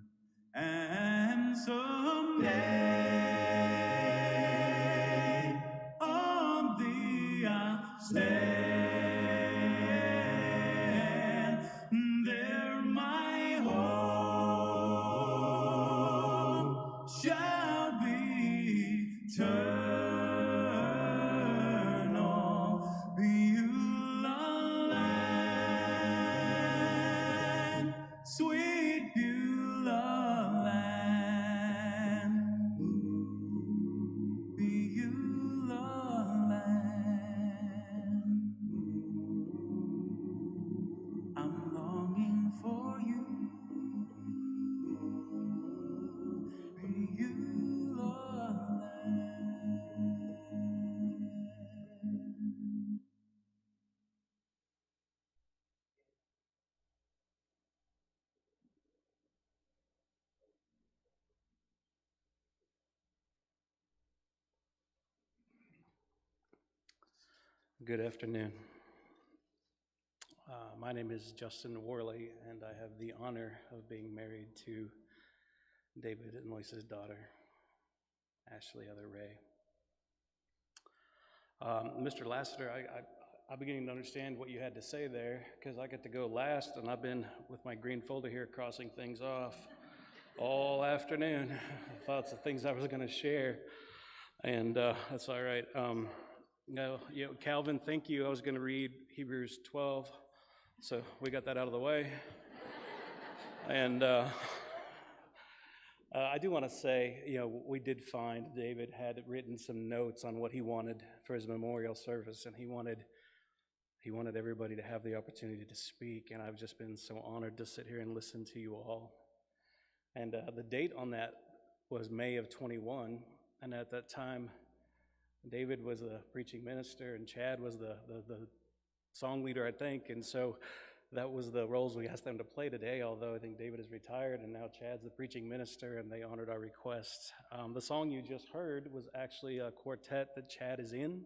and someday on thee I'll stand. There my home shall be eternal. Beulah land, sweet Beulah land. Beulah land, I'm longing for you. Beulah land. Good afternoon. My name is Justin Worley, and I have the honor of being married to David and Loisa's daughter, Ashley Heather Ray. Mr. Lassiter, I'm beginning to understand what you had to say there, because I get to go last, and I've been with my green folder here crossing things off all afternoon. Thoughts of things I was going to share, and that's all right. No, Calvin, thank you. I was going to read Hebrews 12, so we got that out of the way. And I do want to say, we did find David had written some notes on what he wanted for his memorial service, and he wanted everybody to have the opportunity to speak, and I've just been so honored to sit here and listen to you all. And the date on that was May of 21, and at that time, David was the preaching minister, and Chad was the song leader, I think, and so that was the roles we asked them to play today, although I think David is retired, and now Chad's the preaching minister, and they honored our request. The song you just heard was actually a quartet that Chad is in,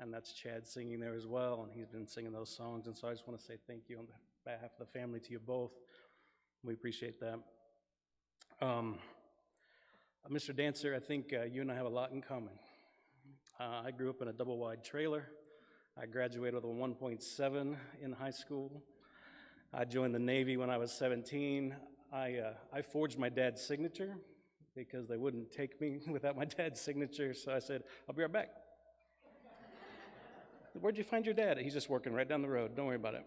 and that's Chad singing there as well, and he's been singing those songs, and so I just want to say thank you on behalf of the family to you both. We appreciate that. Mr. Dancer, I think you and I have a lot in common. I grew up in a double-wide trailer. I graduated with a 1.7 in high school. I joined the Navy when I was 17. I forged my dad's signature because they wouldn't take me without my dad's signature, so I said, I'll be right back. Where'd you find your dad? He's just working right down the road. Don't worry about it.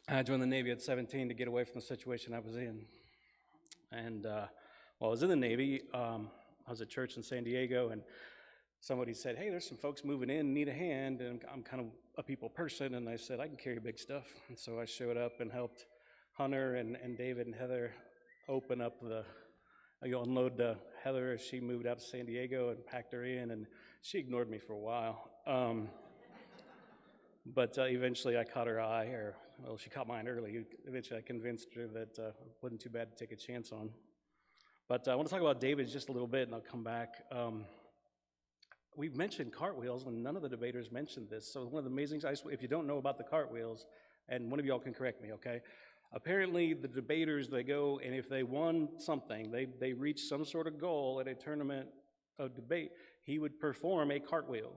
I joined the Navy at 17 to get away from the situation I was in. And while I was in the Navy, I was at church in San Diego, and somebody said, hey, there's some folks moving in, need a hand, and I'm kind of a people person, and I said, I can carry big stuff. And so I showed up and helped Hunter and David and Heather open up unload Heather as she moved out to San Diego and packed her in, and she ignored me for a while. But eventually I caught her eye, she caught mine early. Eventually I convinced her that it wasn't too bad to take a chance on. But I want to talk about David just a little bit, and I'll come back. We've mentioned cartwheels, and none of the debaters mentioned this. So one of the amazing things, if you don't know about the cartwheels, and one of y'all can correct me, okay? Apparently the debaters, they go, and if they won something, they reach some sort of goal at a tournament of debate, he would perform a cartwheel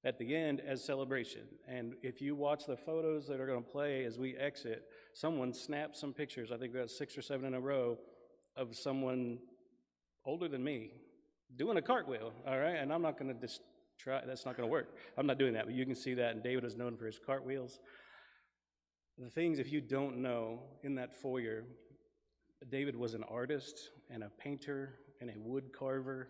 at the end as celebration. And if you watch the photos that are going to play as we exit, someone snapped some pictures, I think we got 6 or 7 in a row, of someone older than me doing a cartwheel, all right? And I'm not going to just try, that's not going to work. I'm not doing that, but you can see that, and David is known for his cartwheels. The things, if you don't know, in that foyer, David was an artist and a painter and a wood carver,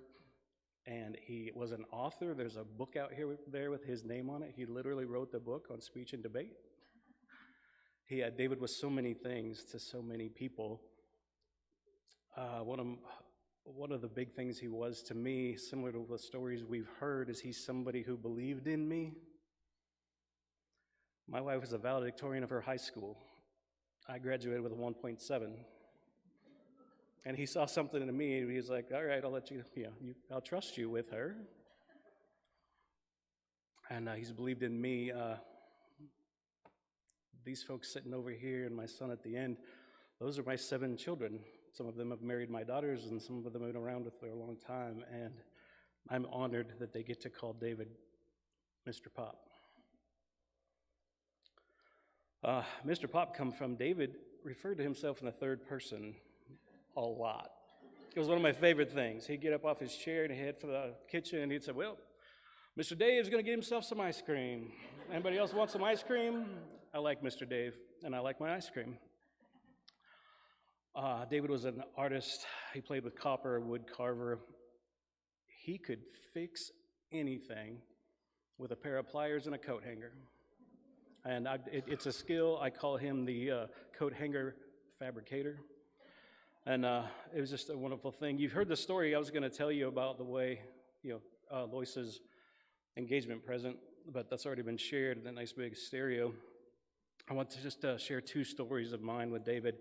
and he was an author. There's a book out there with his name on it. He literally wrote the book on speech and debate. David was so many things to so many people. One of the big things he was to me, similar to the stories we've heard, is he's somebody who believed in me. My wife was a valedictorian of her high school. I graduated with a 1.7. And he saw something in me, and he was like, all right, I'll let you, I'll trust you with her. And he's believed in me. These folks sitting over here and my son at the end, those are my 7 children. Some of them have married my daughters, and some of them have been around with for a long time, and I'm honored that they get to call David Mr. Pop. Mr. Pop come from David, referred to himself in the third person a lot. It was one of my favorite things. He'd get up off his chair and he'd head for the kitchen, and he'd say, well, Mr. Dave's going to get himself some ice cream. Anybody else want some ice cream? I like Mr. Dave, and I like my ice cream. David was an artist. He played with copper, a wood carver. He could fix anything with a pair of pliers and a coat hanger. And it's a skill. I call him the coat hanger fabricator. And it was just a wonderful thing. You've heard the story I was going to tell you about the way, Loisa's engagement present, but that's already been shared in that nice big stereo. I want to just share 2 stories of mine with David.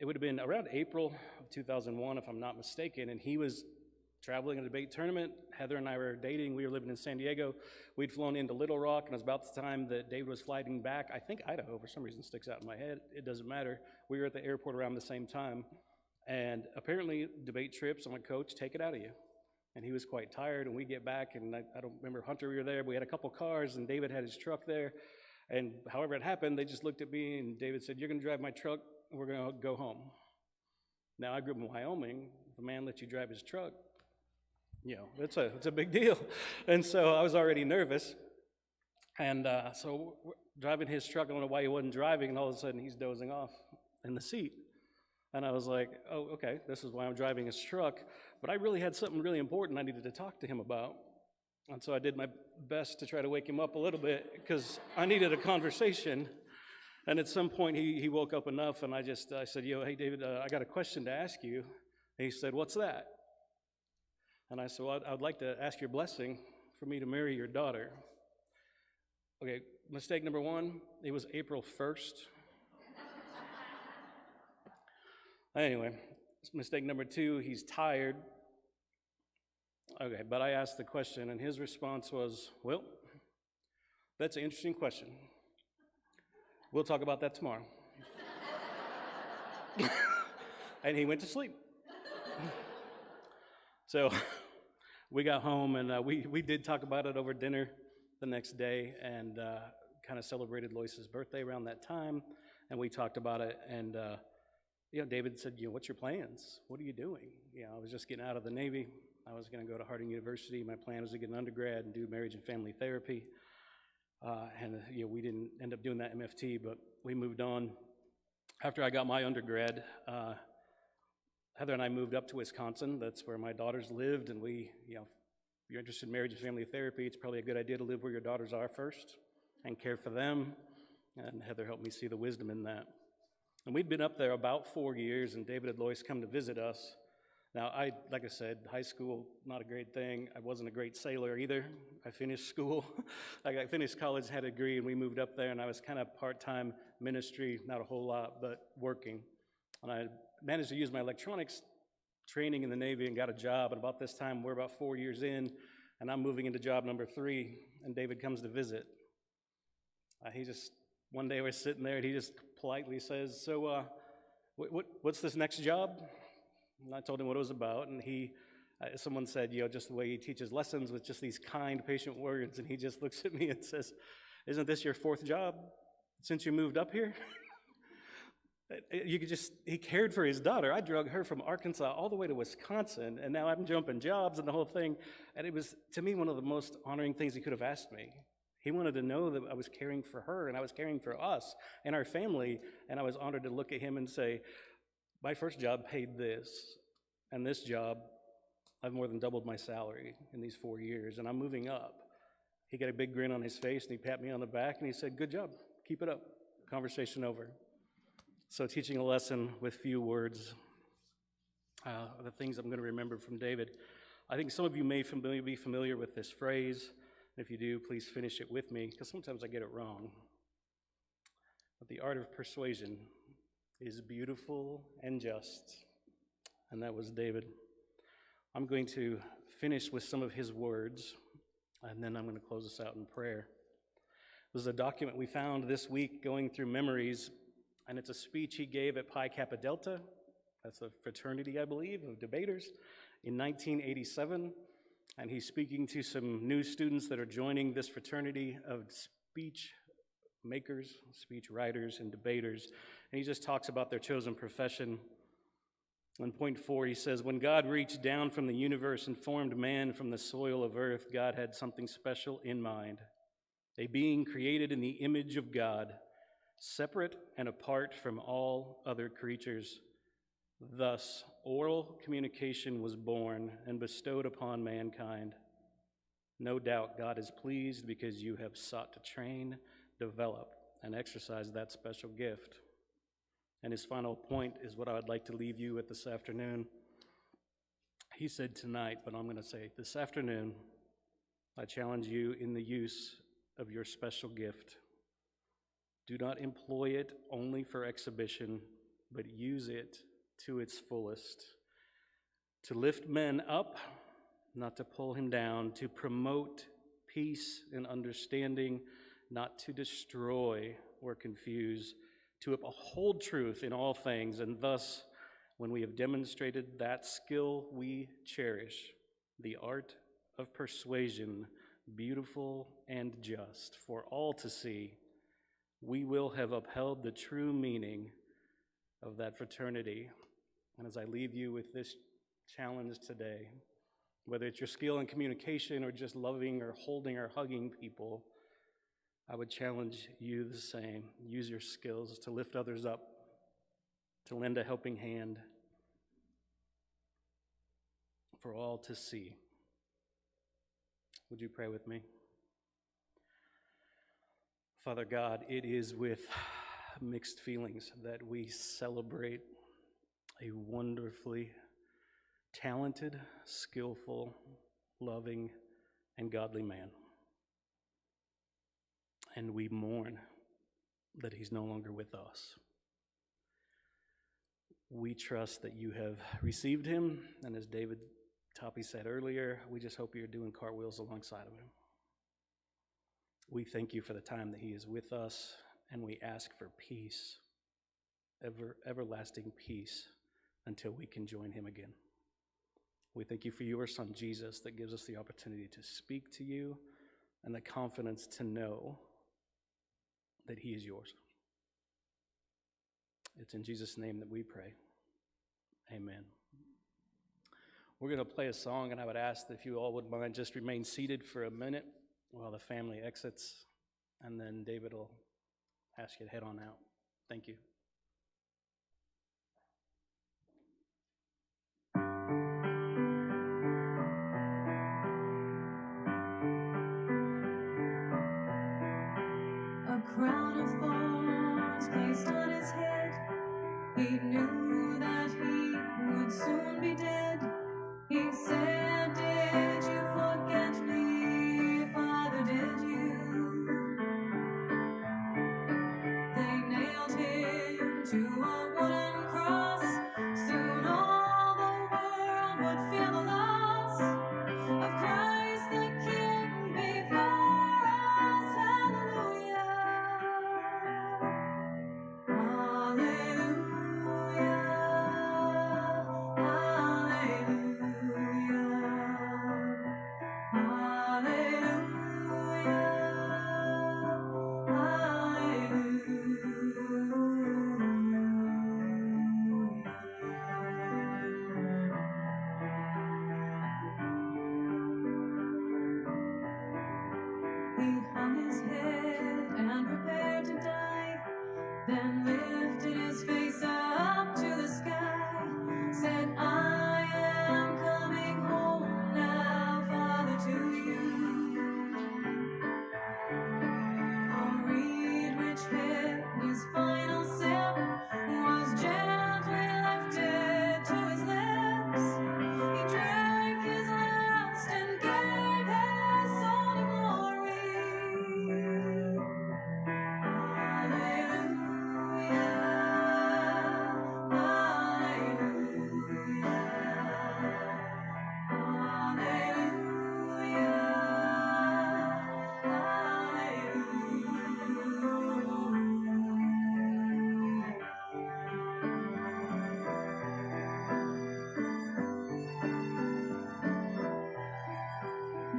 It would have been around April of 2001, if I'm not mistaken, and he was traveling in a debate tournament. Heather and I were dating. We were living in San Diego. We'd flown into Little Rock, and it was about the time that David was flying back. I think Idaho, for some reason, sticks out in my head. It doesn't matter. We were at the airport around the same time. And apparently, debate trips, I'm like, Coach, take it out of you. And he was quite tired, and we get back, and I don't remember, Hunter, we were there. We had a couple cars, and David had his truck there. And however it happened, they just looked at me, and David said, you're going to drive my truck, and we're going to go home. Now, I grew up in Wyoming. If a man lets you drive his truck, you know, it's a big deal. And so I was already nervous. And so driving his truck, I don't know why he wasn't driving, and all of a sudden he's dozing off in the seat. And I was like, oh, okay, this is why I'm driving his truck. But I really had something really important I needed to talk to him about. And so I did my best to try to wake him up a little bit because I needed a conversation. And at some point he woke up enough, and I said, hey, David, I got a question to ask you. And he said, what's that? And I said, well, I'd like to ask your blessing for me to marry your daughter. Okay, mistake number one, it was April 1st. Anyway, mistake number two, he's tired. Okay, but I asked the question, and his response was, well, that's an interesting question. We'll talk about that tomorrow. And he went to sleep. So we got home, and we did talk about it over dinner the next day, and kind of celebrated Lois's birthday around that time, and we talked about it, and David said, what's your plans? What are you doing? I was just getting out of the Navy. I was going to go to Harding University. My plan was to get an undergrad and do marriage and family therapy, and we didn't end up doing that MFT, but we moved on. After I got my undergrad, Heather and I moved up to Wisconsin. That's where my daughters lived, and if you're interested in marriage and family therapy, it's probably a good idea to live where your daughters are first and care for them, and Heather helped me see the wisdom in that. And we'd been up there about 4 years, and David and Lois come to visit us. Now, like I said, high school, not a great thing. I wasn't a great sailor either. I finished school. I finished college, had a degree, and we moved up there, and I was kind of part-time ministry, not a whole lot, but working. And I managed to use my electronics training in the Navy and got a job. And about this time, we're about 4 years in, and I'm moving into job number 3, and David comes to visit. One day we're sitting there, and he just politely says, so what's this next job? And I told him what it was about, and someone said, just the way he teaches lessons with just these kind, patient words, and he just looks at me and says, isn't this your 4th job since you moved up here? He cared for his daughter. I drug her from Arkansas all the way to Wisconsin, and now I'm jumping jobs and the whole thing, and it was, to me, one of the most honoring things he could have asked me. He wanted to know that I was caring for her, and I was caring for us and our family, and I was honored to look at him and say, my first job paid this, and this job, I've more than doubled my salary in these 4 years, and I'm moving up. He got a big grin on his face, and he patted me on the back, and he said, good job, keep it up. Conversation over. So teaching a lesson with few words, the things I'm going to remember from David. I think some of you may be familiar with this phrase. If you do, please finish it with me, because sometimes I get it wrong. But the art of persuasion is beautiful and just, and that was David. I'm going to finish with some of his words, and then I'm going to close us out in prayer. This is a document we found this week going through memories, and it's a speech he gave at Pi Kappa Delta. That's a fraternity, I believe, of debaters in 1987. And he's speaking to some new students that are joining this fraternity of speech makers, speech writers, and debaters. And he just talks about their chosen profession. On point 4, he says, when God reached down from the universe and formed man from the soil of earth, God had something special in mind. A being created in the image of God, separate and apart from all other creatures. Thus, oral communication was born and bestowed upon mankind. No doubt God is pleased because you have sought to train, develop, and exercise that special gift. And his final point is what I would like to leave you with this afternoon. He said tonight, but I'm going to say this afternoon, I challenge you in the use of your special gift. Do not employ it only for exhibition, but use it to its fullest, to lift men up not to pull him down, to promote peace and understanding, not to destroy or confuse, to uphold truth in all things, and thus, when we have demonstrated that skill we cherish, the art of persuasion, beautiful and just, for all to see, we will have upheld the true meaning of that fraternity. And as I leave you with this challenge today, whether it's your skill in communication or just loving or holding or hugging people, I would challenge you the same. Use your skills to lift others up, to lend a helping hand for all to see. Would you pray with me? Father God, it is with mixed feelings that we celebrate a wonderfully talented, skillful, loving, and godly man. And we mourn that he's no longer with us. We trust that you have received him, and as David Toppy said earlier, we just hope you're doing cartwheels alongside of him. We thank you for the time that he is with us, and we ask for peace, everlasting peace, until we can join him again. We thank you for your son, Jesus, that gives us the opportunity to speak to you and the confidence to know that he is yours. It's in Jesus' name that we pray. Amen. We're going to play a song, and I would ask that if you all would mind just remain seated for a minute while the family exits, and then David will ask you to head on out. Thank you. A crown of thorns placed on his head. He knew that he would soon be dead. He said, "Did you forget me, Father, did you?" They nailed him to a wooden cross. Soon all the world would feel the loss of Christ the King before us. Hallelujah. Hallelujah. He hung his head and prepared to die, then lifted his face up to the sky, said, "I am coming home now, Father, to you." A reed which hid his final sip was gently lifted to his lips. He drank his last and gave his soul to glory. Hallelujah, hallelujah,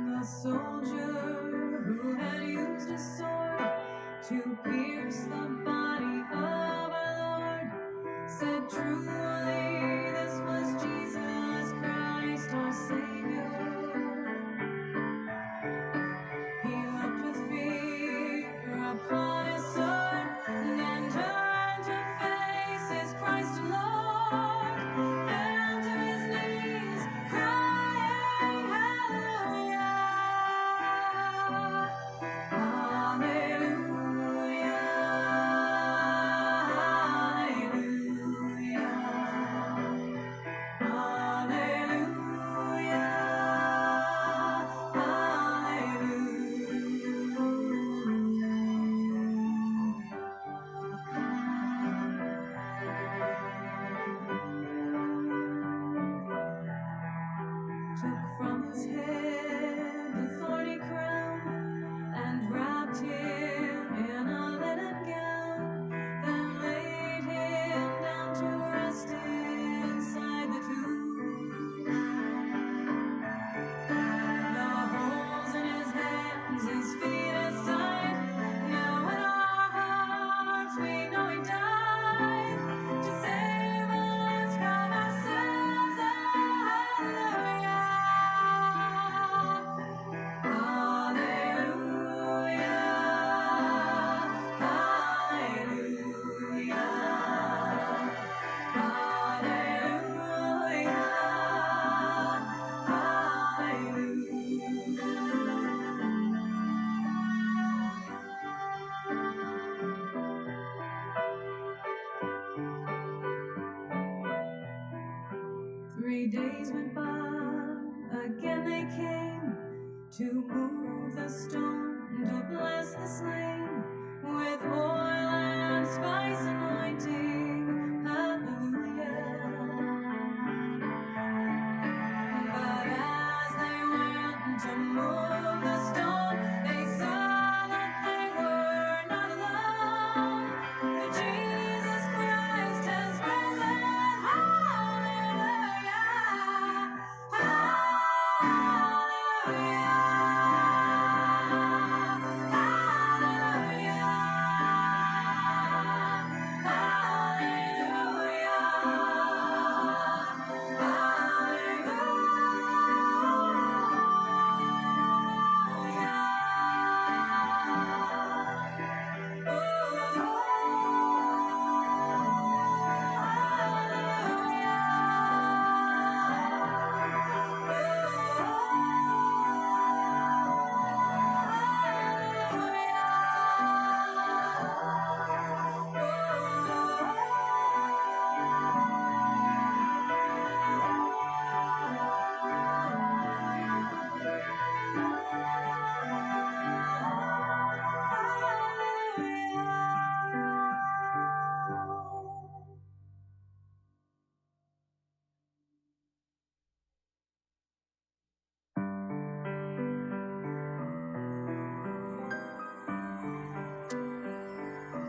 the soldier who had used his sword to pierce the body of our Lord said, "Truly this was Jesus Christ, our Savior." He looked with fear upon his sword, then turned to face his Christ and Lord, fell to his knees, crying, "Hallelujah, hallelujah, days went by, again they came to move the stone, to bless the slain with oil and spice anointing. Hallelujah. But as they went to move the stone, they saw that they were not alone. For Jesus Christ has risen. Hallelujah.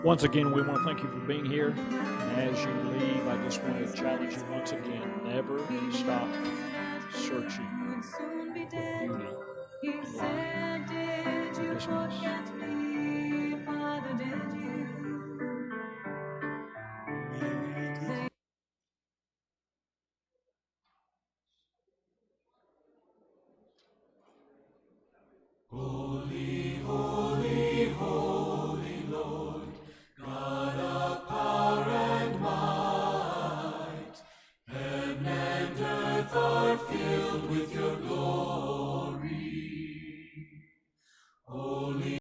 Once again, we want to thank you for being here. And as you leave, I just want to challenge you once again, never stop searching for beauty in life. Did you forget me, Father, did you? Holy, holy, holy Lord, God of power and might, heaven and earth are filled with your glory. Oh,